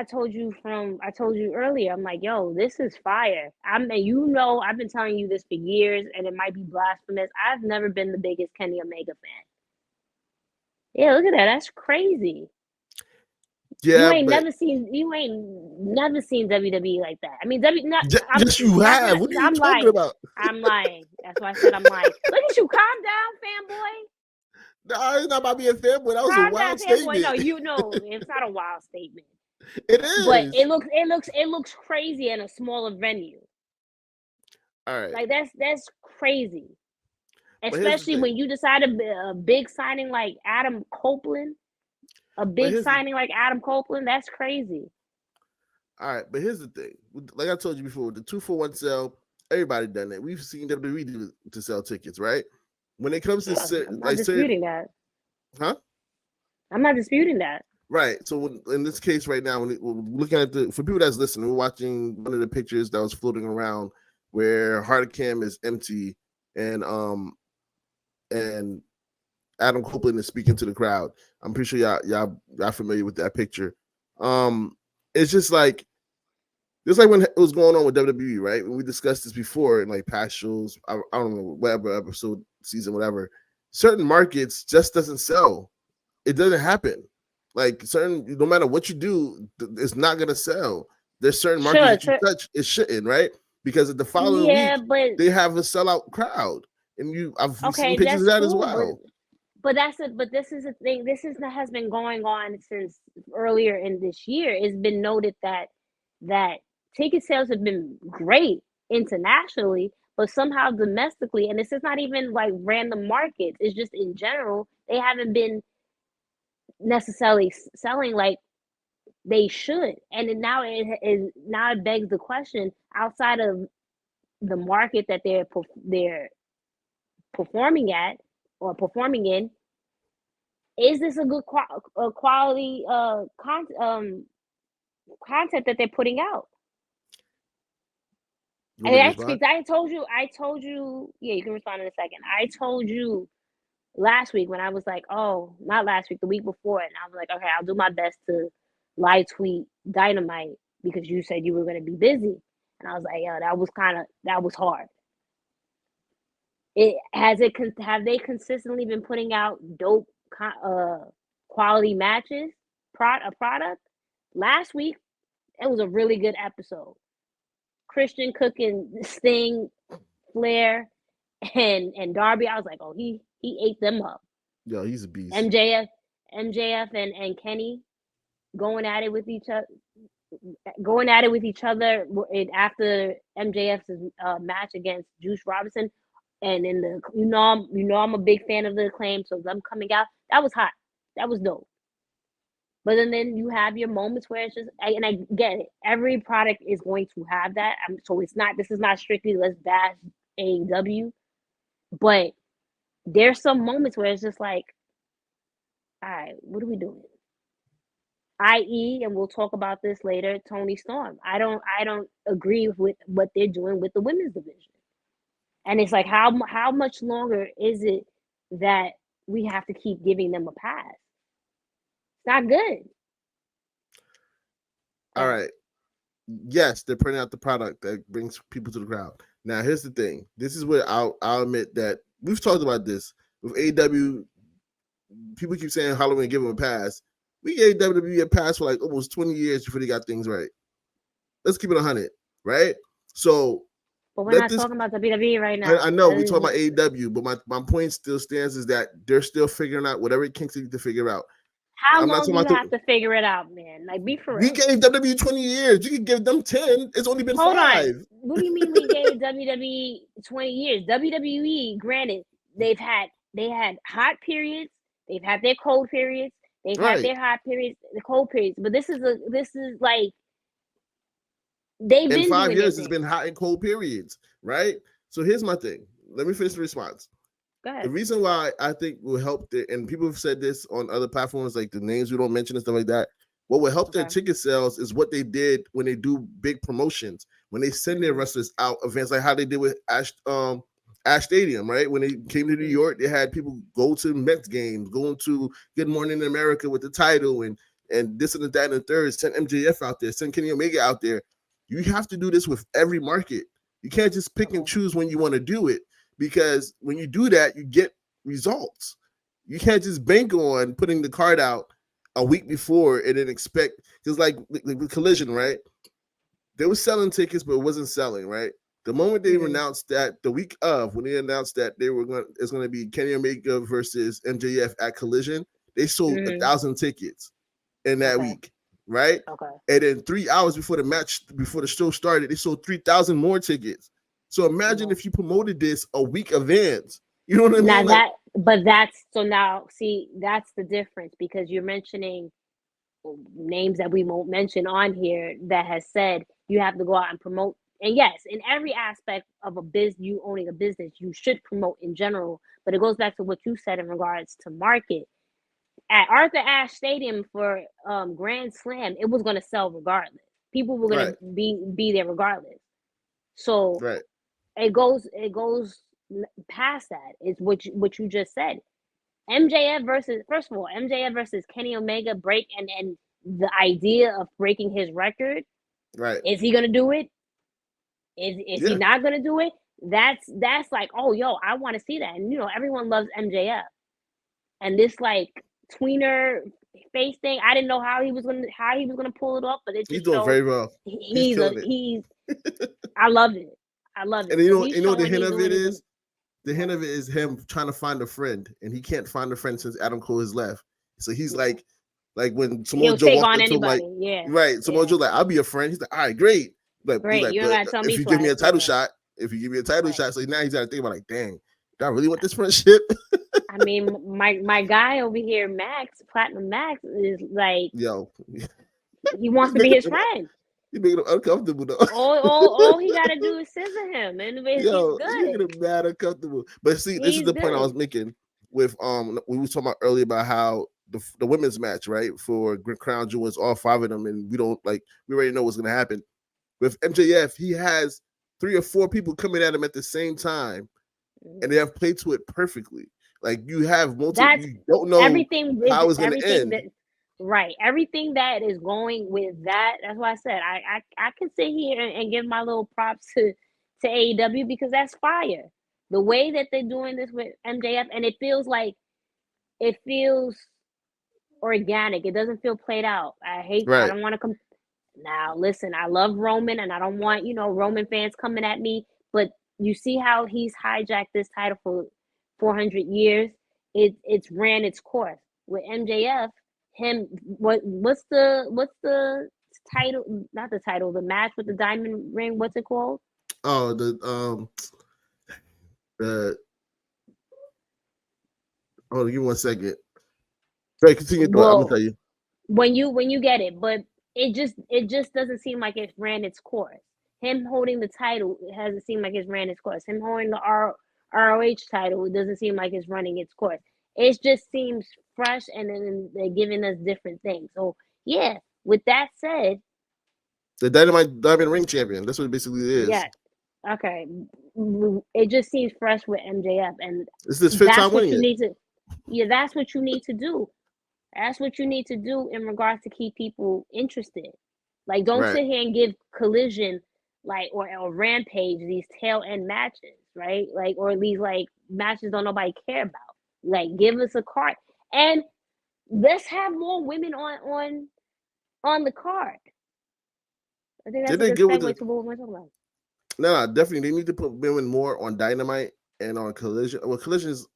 told you earlier, I'm like, yo, this is fire. I've been telling you this for years, and it might be blasphemous. I've never been the biggest Kenny Omega fan. Yeah, look at that. That's crazy. Yeah, you ain't never seen WWE like that. I mean, yes, you have. What are you talking about? I'm lying. That's why I said I'm lying. Look at you. Calm down, fanboy. No, it's not about being a fanboy. That was a wild statement. No, it's not a wild statement. It is. But it looks crazy in a smaller venue. All right. Like that's crazy. Especially when you decide a big signing like Adam Copeland, that's crazy. All right, but here's the thing. Like I told you before, the 2-for-1 sale, everybody done it. We've seen WWE do to sell tickets, right? When it comes to I'm not disputing that. Huh? I'm not disputing that. Right. So in this case right now, when we're looking at for people that's listening, we're watching one of the pictures that was floating around where Hard Cam is empty and Adam Copeland is speaking to the crowd. I'm pretty sure y'all familiar with that picture. It's just like when it was going on with WWE, right? When we discussed this before in like past shows, I don't know, whatever episode, season, whatever. Certain markets just doesn't sell. It doesn't happen. Like no matter what you do, it's not gonna sell. There's certain markets that you touch, it shouldn't, right? Because the following week they have a sellout crowd, and I've seen pictures of that as well. But this is a thing. This has been going on since earlier in this year. It's been noted that ticket sales have been great internationally, but somehow domestically, and this is not even like random markets. It's just in general, they haven't been necessarily selling like they should. And now it begs the question: outside of the market that they're performing at or performing in, is this a good quality content that they're putting out? And I told you, yeah, you can respond in a second. I told you last week when I was like, oh, not last week, the week before, and I was like, okay, I'll do my best to live tweet Dynamite because you said you were going to be busy, and I was like, yeah, that was hard. Have they consistently been putting out dope quality matches, a product? Last week, it was a really good episode. Christian cooking Sting, Flair, and Darby. I was like, oh, he ate them up. Yo, he's a beast. MJF and Kenny going at it with each other after MJF's match against Juice Robinson. And in I'm a big fan of the Acclaim, so them coming out, that was hot. That was dope. But then you have your moments where it's just, and I get it. Every product is going to have that. So this is not strictly let's bash AEW, but there's some moments where it's just like, all right, what are we doing? I.e., and we'll talk about this later, Tony Storm. I don't agree with what they're doing with the women's division. And it's like, how much longer is it that we have to keep giving them a pass? It's not good. All right. Yes, they're putting out the product that brings people to the crowd. Now, here's the thing. This is where I'll admit that we've talked about this. With AEW, people keep saying Halloween, give them a pass. We gave WWE a pass for like almost 20 years before they got things right. Let's keep it 100, right? So, but we're not talking about WWE right now. I know we're talking about AEW, but my point still stands is that they're still figuring out whatever kinks they need to figure out. How long do you have to figure it out, man? Like, be for real. We gave WWE 20 years. You can give them 10. It's only been 5. On. What do you mean we gave WWE 20 years? WWE, granted, they had hot periods. They've had their cold periods. They've had their hot periods, the cold periods. But this is like they've been in 5 years. It's been hot and cold periods, right? So here's my thing. Let me finish the response. Go ahead. The reason why I think will help, and people have said this on other platforms, like the names we don't mention and stuff like that. What will help their ticket sales is what they did when they do big promotions, when they send their wrestlers out events, like how they did with Ash Stadium, right? When they came to New York, they had people go to Mets games, going to Good Morning America with the title, and this and that and the third. Send MJF out there, send Kenny Omega out there. You have to do this with every market. You can't just pick and choose when you want to do it. Because when you do that, you get results. You can't just bank on putting the card out a week before and then expect, because like with Collision, right? They were selling tickets, but it wasn't selling, right? The moment they announced that, the week of, when they announced that it's going to be Kenny Omega versus MJF at Collision, they sold 1,000 tickets in that week, right? Okay. And then 3 hours before the show started, they sold 3,000 more tickets. So imagine if you promoted this a week advance, You know what I mean? Now that's the difference, because you're mentioning names that we won't mention on here that has said you have to go out and promote. And yes, in every aspect of a you owning a business, you should promote in general. But it goes back to what you said in regards to market. At Arthur Ashe Stadium for Grand Slam, it was going to sell regardless. People were going to be there regardless. So it goes past that. It's what you just said. MJF versus Kenny Omega break and the idea of breaking his record. Right. Is he gonna do it? Is he not gonna do it? That's like, oh yo, I want to see that. And everyone loves MJF. And this like tweener face thing, I didn't know how he was gonna pull it off, but he's doing very well. I love it. I love it. And you know the hint of it is? The hint of it is him trying to find a friend, and he can't find a friend since Adam Cole has left. So he's like when Samoa Joe walked into him, like, Samoa Joe like, I'll be a friend. He's like, all right, great. Like, great. Like, you don't gotta tell me if you twice, give me a title shot, so now he's got to think about like, dang, do I really want this friendship? I mean, my guy over here, Max, Platinum Max, is like, he wants to be his friend. You making him uncomfortable though. All he gotta do is scissor him, and he's good. You're making him mad uncomfortable. But see, this is the point I was making with we were talking about earlier about how the women's match, right, for Crown Jewels, all 5 of them, and we already know what's gonna happen. With MJF, he has 3 or 4 people coming at him at the same time, and they have played to it perfectly. Like, you have multiple, you don't know how it's gonna end. Right. Everything that is going with that. That's why I said I can sit here and give my little props to AEW, because that's fire. The way that they're doing this with MJF, and it feels organic. It doesn't feel played out. I don't want to come. Now, listen, I love Roman, and I don't want, Roman fans coming at me, but you see how he's hijacked this title for 400 years. It's ran its course. With MJF, what's the title, not the title, the match with the diamond ring, what's it called? Oh, hold on, give me 1 second. Right, continue. I'm gonna tell you when you get it, but it just doesn't seem like it ran its course. Him holding the title, it hasn't seemed like it's ran its course. Him holding the ROH title, it doesn't seem like it's running its course. It just seems fresh, and then they're giving us different things. So yeah, with that said, the Dynamite Diamond Ring champion. That's what it basically is. Yeah. Okay. It just seems fresh with MJF, and it's this 5th time winning it. That's what you need to do. That's what you need to do in regards to keep people interested. Like, don't sit here and give Collision or Rampage these tail end matches, right? Like, or these matches don't nobody care about. Like, give us a card, and let's have more women on the card. I think that's a good segue to what we're talking about. No, definitely they need to put women more on Dynamite and on Collision. Well, Collision is,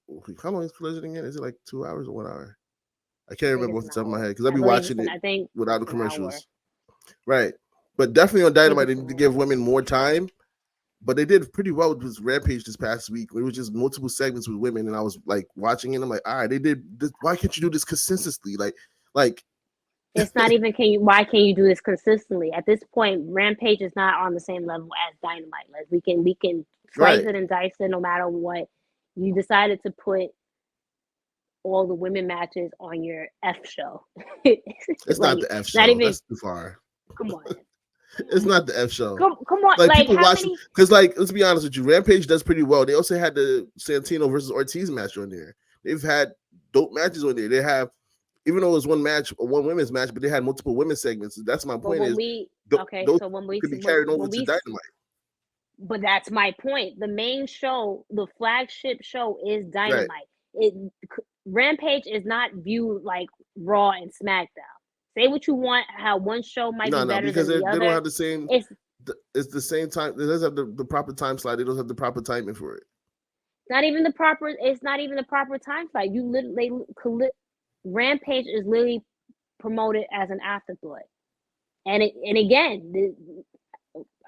how long is Collision again? Is it like 2 hours or 1 hour? I can't remember off the top of my head because I'll be watching it without the commercials. Right, but definitely on Dynamite they need to give women more time. But they did pretty well with Rampage this past week. It was just multiple segments with women, and I was like watching it. And I'm like, all right, they did this. Why can't you do this consistently? Like it's not even why can't you do this consistently? At this point, Rampage is not on the same level as Dynamite. Like, we can slice it and dice it no matter what. You decided to put all the women matches on your F show. It's not the F show. Not even, that's too far. Come on. It's not the F show. Come on. Like people watch because, let's be honest with you, Rampage does pretty well. They also had the Santino versus Ortiz match on there. They've had dope matches on there. They have, even though it was one women's match, but they had multiple women's segments. That's my point. Those could be carried over to Dynamite. But that's my point. The main show, the flagship show, is Dynamite. Rampage is not viewed like Raw and SmackDown. Say what you want, how one show might be better because than the other. They don't have the same. It's the same time. It doesn't have the proper time slot. They don't have the proper timing for it. It's not even the proper time slot. You literally, Rampage is literally promoted as an afterthought. And again,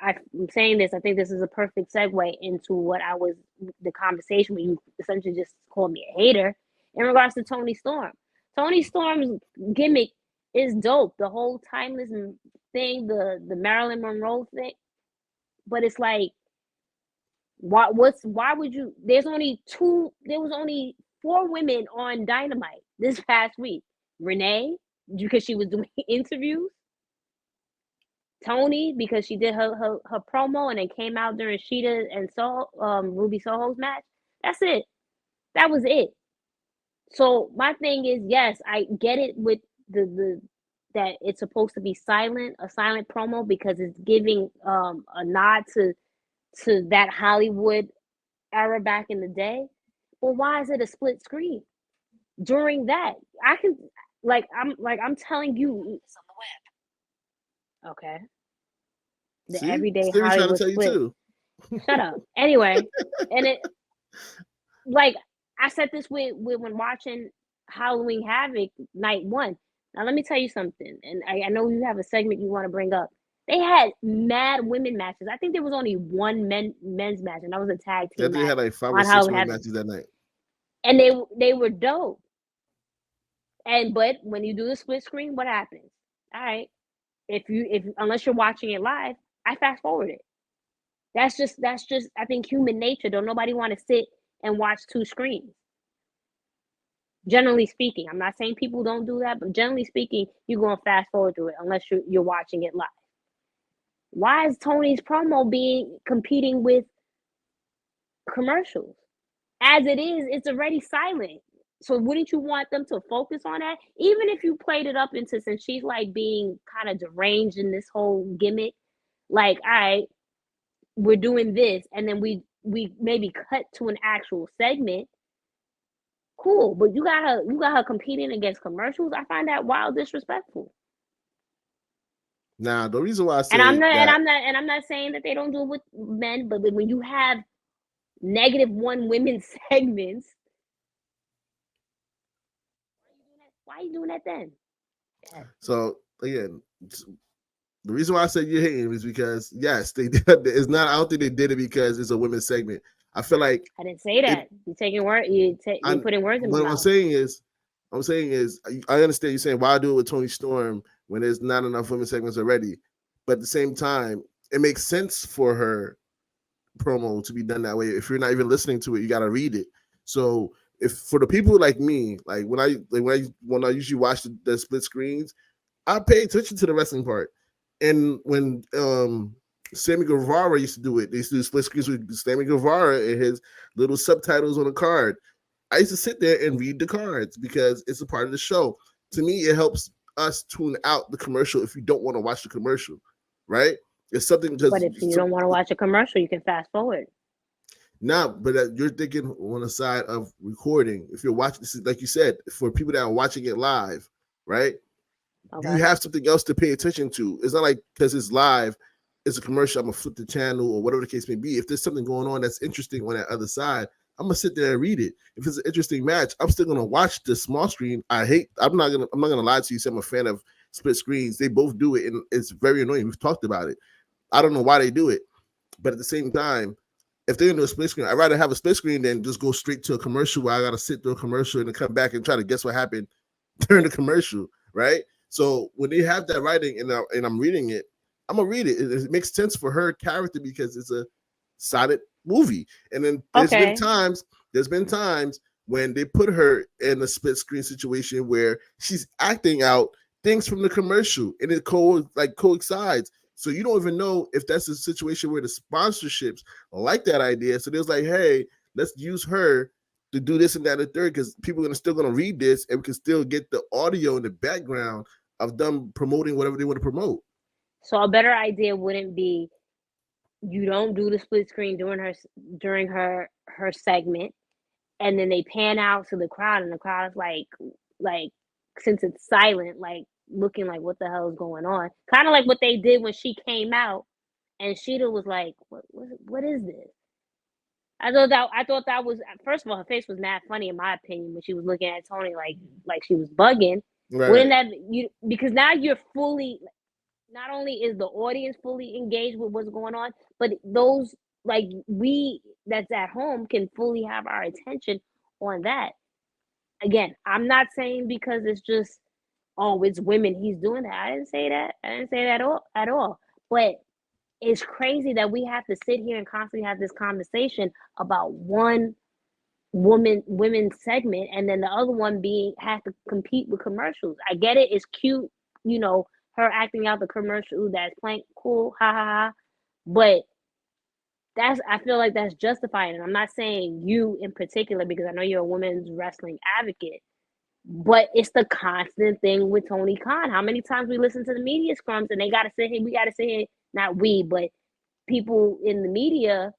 I'm saying this. I think this is a perfect segue into the conversation where you essentially just called me a hater in regards to Toni Storm. Toni Storm's gimmick is dope. The whole timeless thing, the Marilyn Monroe thing, but it's like, why would you? There was only 4 women on Dynamite this past week. Renee, because she was doing interviews. Toni, because she did her promo and then came out during Sheeta and Ruby Soho's match. That's it. That was it. So my thing is, yes, I get it with the that it's supposed to be a silent promo, because it's giving a nod to that Hollywood era back in the day. Well, why is it a split screen during that? I'm telling you. Okay. The See? everyday Still Hollywood trying to tell split. you too. Shut up. Anyway, and it, like I said this with when watching Halloween Havoc night 1. Now let me tell you something, and I know you have a segment you want to bring up. They had mad women matches. I think there was only one men's match, and that was a tag team. They had like 5 or 6 women matches that night, and they were dope. But when you do the split screen, what happens? All right, unless you're watching it live, I fast forward it. That's just I think human nature. Don't nobody want to sit and watch 2 screens. Generally speaking, I'm not saying people don't do that, but generally speaking, you're going to fast forward through it unless you're watching it live. Why is Toni's promo competing with commercials? As it is, it's already silent. So wouldn't you want them to focus on that? Even if you played it up into, since she's like being kind of deranged in this whole gimmick, like, all right, we're doing this, and then we maybe cut to an actual segment. Cool, but you got her competing against commercials. I find that wild disrespectful. Now, the reason why I say, I'm not saying that they don't do it with men, but when you have -1 women segments, why are you doing that then? So again, the reason why I said you're hating is because yes, they did. It's not. I don't think they did it because it's a women's segment. I feel like I didn't say that. You're taking words. You're putting words in my mouth. What I'm saying is, I understand you saying why do it with Toni Storm when there's not enough women's segments already, but at the same time, it makes sense for her promo to be done that way. If you're not even listening to it, you got to read it. So if for the people like me, like when I usually watch the split screens, I pay attention to the wrestling part. And when Sammy Guevara used to do it, they used to do split screens with Sammy Guevara and his little subtitles on the card. I used to sit there and read the cards because it's a part of the show. To me, it helps us tune out the commercial if you don't want to watch the commercial, right? It's something just. But if you don't want to watch a commercial, you can fast forward. No, but you're thinking on the side of recording. If you're watching, this is like you said, for people that are watching it live, right? Okay. You have something else to pay attention to. It's not like because it's live, it's a commercial, I'm gonna flip the channel or whatever the case may be. If there's something going on that's interesting on that other side, I'm gonna sit there and read it. If it's an interesting match, I'm still gonna watch the small screen. I'm not gonna lie to you. Say I'm a fan of split screens. They both do it, and it's very annoying. We've talked about it. I don't know why they do it, but at the same time, if they're gonna do a split screen, I'd rather have a split screen than just go straight to a commercial where I gotta sit through a commercial and then come back and try to guess what happened during the commercial, right? So when they have that writing and I'm reading it, I'm gonna read it. It makes sense for her character because it's a silent movie. And then there's been times when they put her in a split screen situation where she's acting out things from the commercial and it coincides. So you don't even know if that's a situation where the sponsorships like that idea. So there's like, hey, let's use her to do this and that and the third, because people are still gonna read this and we can still get the audio in the background of them promoting whatever they want to promote. So a better idea wouldn't be you don't do the split screen during her segment, and then they pan out to the crowd, and the crowd is like since it's silent, like looking like what the hell is going on, kind of like what they did when she came out, and Sheeta was like, "What is this?" I thought that was, first of all, her face was mad funny in my opinion when she was looking at Toni like she was bugging. Right. Wouldn't that because now not only is the audience fully engaged with what's going on, but those like we that's at home can fully have our attention on that. Again, I'm not saying because it's just it's women he's doing that. I didn't say that. I didn't say that at all. But it's crazy that we have to sit here and constantly have this conversation about one women's segment and then the other one has to compete with commercials. I get it, it's cute, her acting out the commercial, that's playing cool, ha ha ha. But I feel like that's justified. And I'm not saying you in particular because I know you're a women's wrestling advocate. But it's the constant thing with Tony Khan. How many times we listen to the media scrums and we got to sit here, not we, but people in the media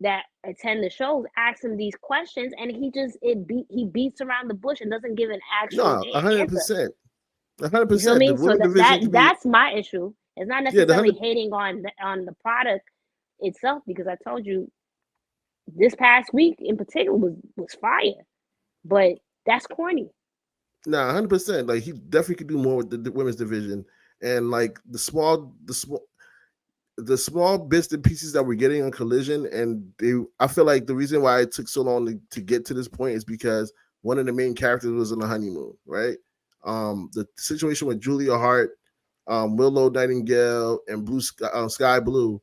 that attend the shows ask him these questions and he beats around the bush and doesn't give an actual 100%. 100%. You feel me? So that's my issue. It's not necessarily hating on the product itself, because I told you this past week in particular was fire. But that's corny. 100%. Like, he definitely could do more with the women's division, and like the small bits and pieces that we're getting on Collision. And I feel like the reason why it took so long to get to this point is because one of the main characters was on the honeymoon, right? The situation with Julia Hart, Willow Nightingale, and Sky Blue.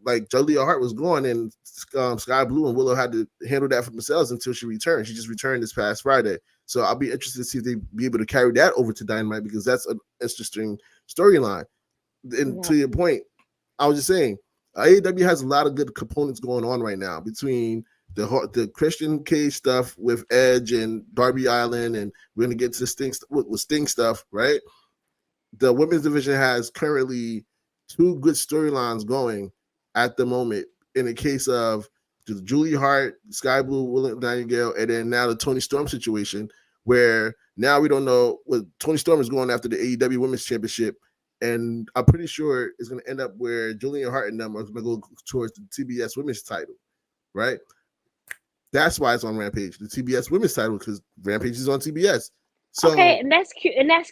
Like, Julia Hart was gone, and Sky Blue and Willow had to handle that for themselves until she returned. She just returned this past Friday. So I'll be interested to see if they be able to carry that over to Dynamite, because that's an interesting storyline. And to your point, I was just saying, AEW has a lot of good components going on right now between the Christian Cage stuff with Edge and Darby Allin, and we're going to get to Sting stuff, right? The women's division has currently 2 good storylines going at the moment, in the case of the Julie Hart, Sky Blue, Willow Nightingale, and then now the Toni Storm situation, where now we don't know what Toni Storm is going after the AEW Women's Championship. And I'm pretty sure it's going to end up where Julian Hart and them are going to go towards the TBS Women's title, right? That's why it's on Rampage, the TBS Women's title, because Rampage is on TBS. So, okay, and that's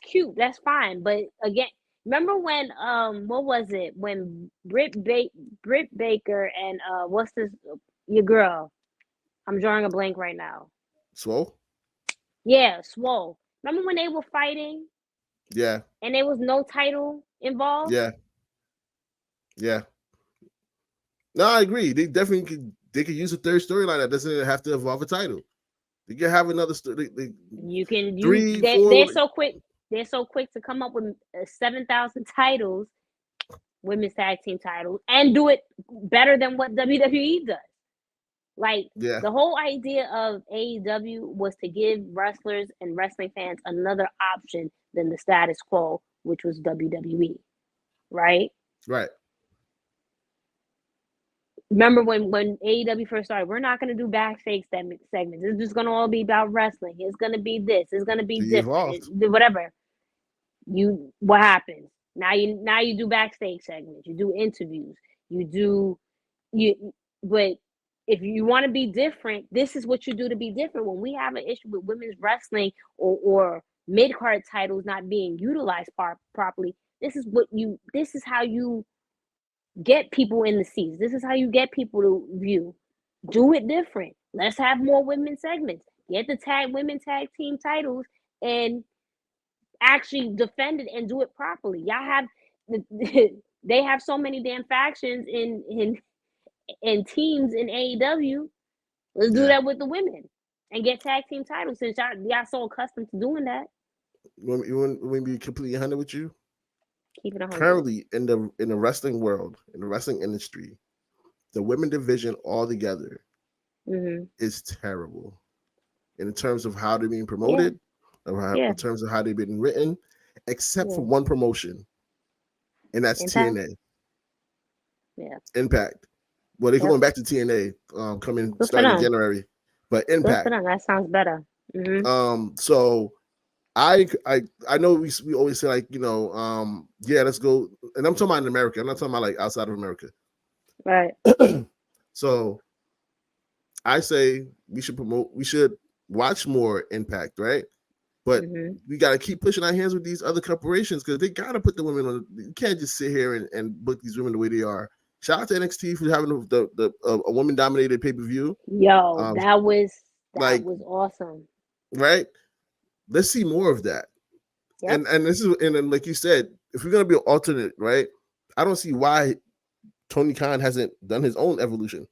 cute. That's fine. But again, remember when what was it when Britt Baker and what's your girl? I'm drawing a blank right now. Swole? Yeah, Swole. Remember when they were fighting? Yeah. And there was no title involved? Yeah. No, I agree. They definitely could use a third storyline that doesn't have to involve a title. They can have another story. They're so quick. They're so quick to come up with 7,000 titles, women's tag team titles, and do it better than what WWE does. Like, the whole idea of AEW was to give wrestlers and wrestling fans another option than the status quo, which was WWE, right? Right. Remember when AEW first started, we're not going to do backstage segments. It's just going to all be about wrestling. It's going to be this. It's going to be different. Whatever. What happens? Now you do backstage segments. You do interviews. But if you want to be different, this is what you do to be different. When we have an issue with women's wrestling or mid-card titles not being utilized properly, this is how you get people in the seats. This is how you get people to view. Do it different. Let's have more women's segments. Get the women tag team titles and actually defend it and do it properly. Y'all have they have so many damn factions in teams in AEW. Let's do that with the women and get tag team titles, since y'all so accustomed to doing that. You want me to be completely 100 with you? Keep it 100. Currently in the wrestling world, in the wrestling industry, the women division altogether is terrible in terms of how they're being promoted, in terms of how they've been written, except for one promotion, and that's Impact? TNA. Yeah. Impact. Well, they're going back to TNA starting January, but Impact. That sounds better. So I know we always say, like, let's go, and I'm talking about in America. I'm not talking about like outside of America. Right. So I say we should watch more Impact, right? But we got to keep pushing our hands with these other corporations because they got to put the women on. You can't just sit here and book these women the way they are. Shout out to NXT for having a woman dominated pay per view. Yo, that was awesome. Right? Let's see more of that. Yep. And this is then like you said, if we're gonna be an alternate, right? I don't see why Tony Khan hasn't done his own evolution.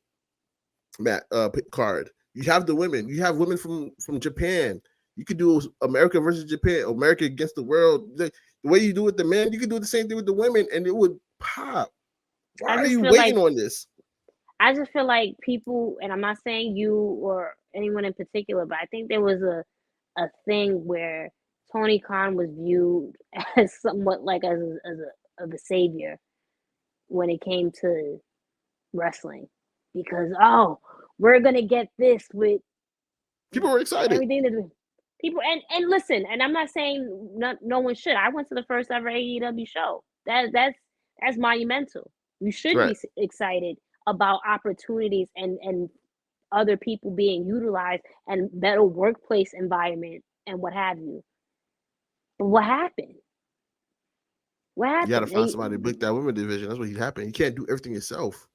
Card. You have the women. You have women from Japan. You could do America versus Japan, America against the world. The way you do it with the men, you could do the same thing with the women, and it would pop. Why are you waiting on this? I just feel like people, and I'm not saying you or anyone in particular, but I think there was a thing where Tony Khan was viewed as somewhat like as a savior when it came to wrestling, because we're gonna get this with people were excited. Everything that people and listen, and I'm not saying no one should. I went to the first ever AEW show. That's monumental. You should be excited about opportunities and other people being utilized and better workplace environment and what have you. But what happened? What happened? You gotta find somebody to book that women division. That's what happened. You can't do everything yourself.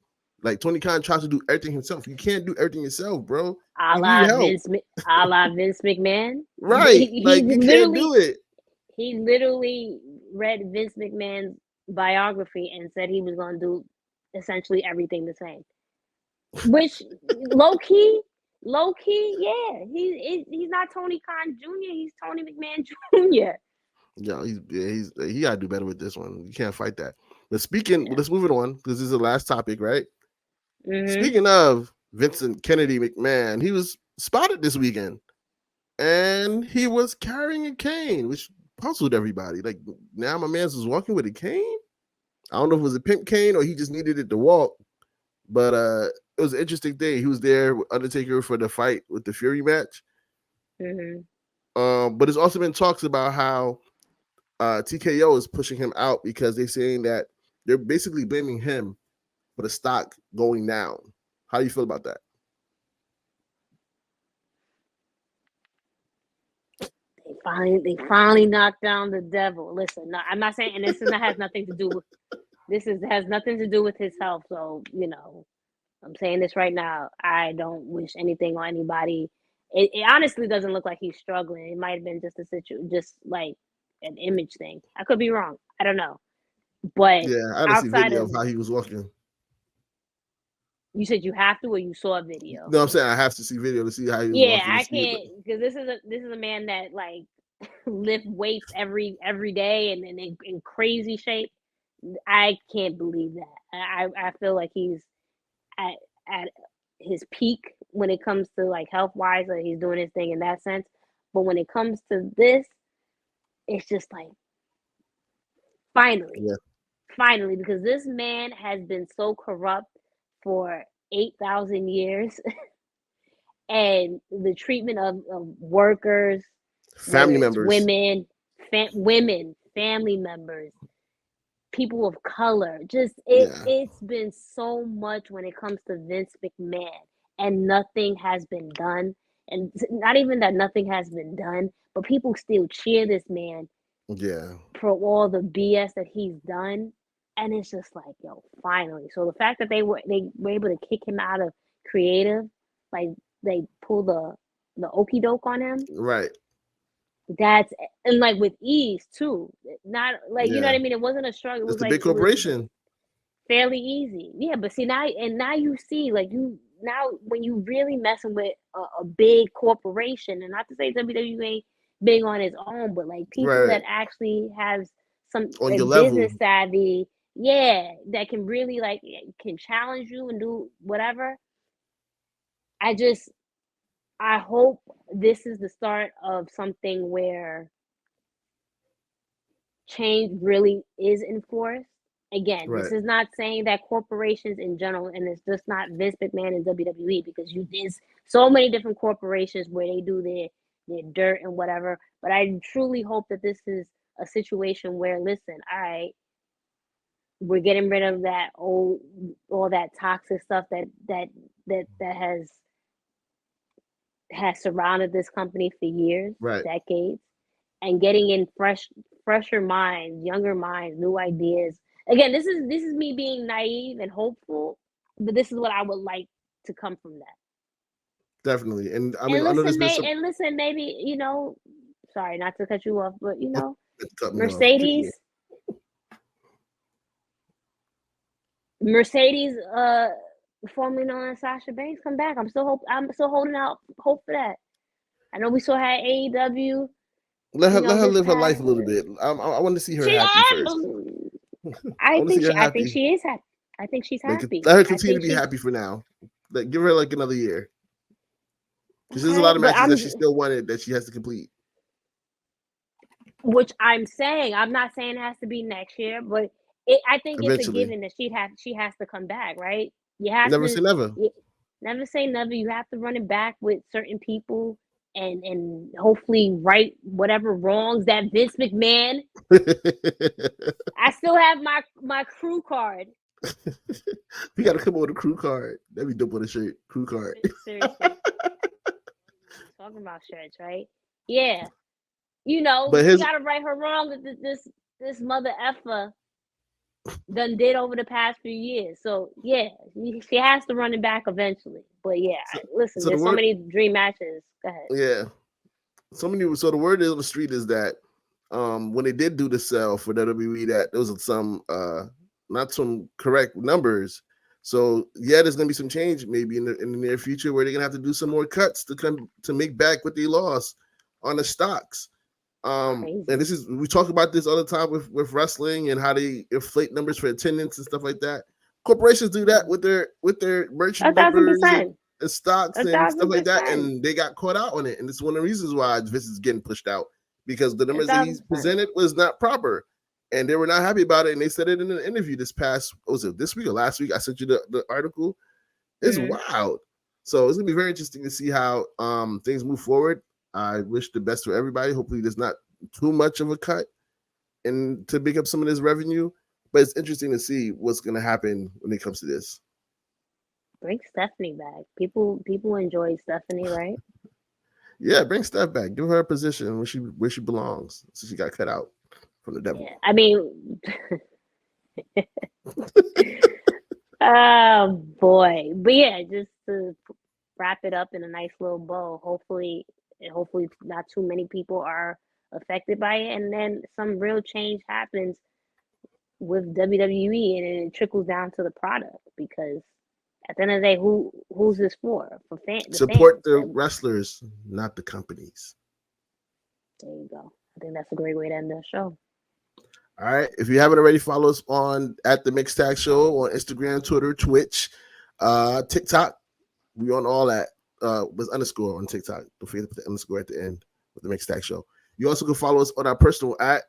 Like Tony Khan tries to do everything himself. You can't do everything yourself, bro. A la Vince McMahon. Right. You can't do it. He literally read Vince McMahon's biography and said he was going to do essentially everything the same. Which low key, yeah. He's not Tony Khan Jr. He's Tony McMahon Jr. Yeah, he got to do better with this one. You can't fight that. But let's move it on because this is the last topic, right? Speaking of Vincent Kennedy McMahon, he was spotted this weekend, and he was carrying a cane, which puzzled everybody. Like, now my man was walking with a cane. I don't know if it was a pimp cane or he just needed it to walk, but it was an interesting thing. He was there with Undertaker for the fight with the Fury match. But there's also been talks about how TKO is pushing him out because they're saying that they're basically blaming him for the stock going down. How do you feel about that? They finally knocked down the devil. Listen, no, I'm not saying, and this has nothing to do with his health. So I'm saying this right now. I don't wish anything on anybody. It honestly doesn't look like he's struggling. It might have been just just like an image thing. I could be wrong. I don't know. But yeah, I didn't see video of how he was walking. You said you have to, or you saw a video? No, I'm saying I have to see video to see how he was walking. Yeah, I can't, because this is a man that like lift weights every day and in crazy shape. I can't believe that. I feel like he's at his peak when it comes to like health wise, like he's doing his thing in that sense. But when it comes to this, it's just like finally, because this man has been so corrupt for 8,000 years, and the treatment of workers, family members, women, family members, people of color, it's been so much when it comes to Vince McMahon, and nothing has been done. And not even that nothing has been done, but people still cheer this man for all the BS that he's done. And it's just like, yo, finally. So the fact that they were able to kick him out of creative, like they pull the okey doke on him, right? That's, and like with ease too. Not like you know what I mean. It wasn't a struggle. It was a big corporation. Fairly easy, yeah. But see now you see like now when you really messing with a big corporation, and not to say WWE ain't big on its own, but like people that actually have some business savvy. Yeah, that can really like can challenge you and do whatever. I hope this is the start of something where change really is enforced. Again, this is not saying that corporations in general, and it's just not Vince McMahon and WWE, because there's so many different corporations where they do their dirt and whatever. But I truly hope that this is a situation where, listen, all right, we're getting rid of that all that toxic stuff that has surrounded this company for years, decades, and getting in fresher minds, younger minds, new ideas. Again, this is me being naive and hopeful, but this is what I would like to come from that. Definitely. And I mean, listen, maybe, sorry, not to cut you off, but Mercedes, formerly known as Sasha Banks, come back. I'm still holding out hope for that. I know we still had AEW. Let her live her life a little bit. I want to see her happy first. I think she is happy. I think she's happy. Let her continue to be happy for now. Give her like another year. Because there's a lot of matches that she still wanted that she has to complete. Which I'm saying, I'm not saying it has to be next year, but I think eventually, it's a given that she has to come back, right? You have never say never. Never say never. You have to run it back with certain people and hopefully right whatever wrongs that Vince McMahon. I still have my crew card. We gotta come up with a crew card. That'd be dope on a shirt. Crew card. Seriously. Talking about shirts, right? Yeah. But you gotta right her wrong that this mother effer done did over the past few years. So yeah, she has to run it back eventually. But yeah, listen, there's so many dream matches. Go ahead. Yeah. So the word on the street is that when they did do the sell for WWE, that there was some not some correct numbers. So yeah, there's gonna be some change maybe in the near future where they're gonna have to do some more cuts to make back what they lost on the stocks. And we talk about this all the time with wrestling and how they inflate numbers for attendance and stuff like that. Corporations do that with their merchant numbers and stocks and stuff like that, and they got caught out on it. And it's one of the reasons why Vince is getting pushed out, because the numbers that he's presented was not proper, and they were not happy about it. And they said it in an interview this week or last week? I sent you the article. It's wild. So it's gonna be very interesting to see how things move forward. I wish the best for everybody. Hopefully there's not too much of a cut and to pick up some of this revenue, but it's interesting to see what's going to happen when it comes to this. Bring Stephanie back. People enjoy Stephanie, right? Yeah, bring Steph back. Give her a position where she belongs. So she got cut out from the devil. Yeah, I mean, oh boy. But yeah, just to wrap it up in a nice little bow. Hopefully not too many people are affected by it, and then some real change happens with WWE, and it trickles down to the product, because at the end of the day, who's this for? For fans. Support the wrestlers, not the companies. There you go. I think that's a great way to end the show. All right. If you haven't already, follow us at the Mixed Tag Show on Instagram, Twitter, Twitch, TikTok. We on all that. Was underscore on TikTok. Don't forget to put the underscore at the end with the Mixed Tag Show. You also can follow us on our personal at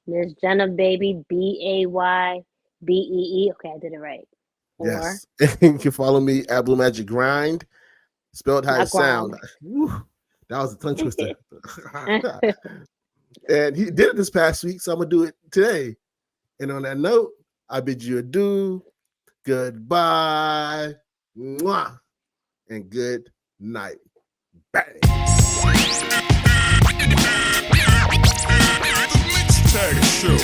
Miss Jenna Baby, BAYBEE. Okay, I did it right. Yes. You can follow me at Blue Magic Grind, spelled how it sounds. That was a tongue twister. And he did it this past week, so I'm gonna do it today. And on that note, I bid you adieu, goodbye, mwah, and good night. Bang. Tag Show.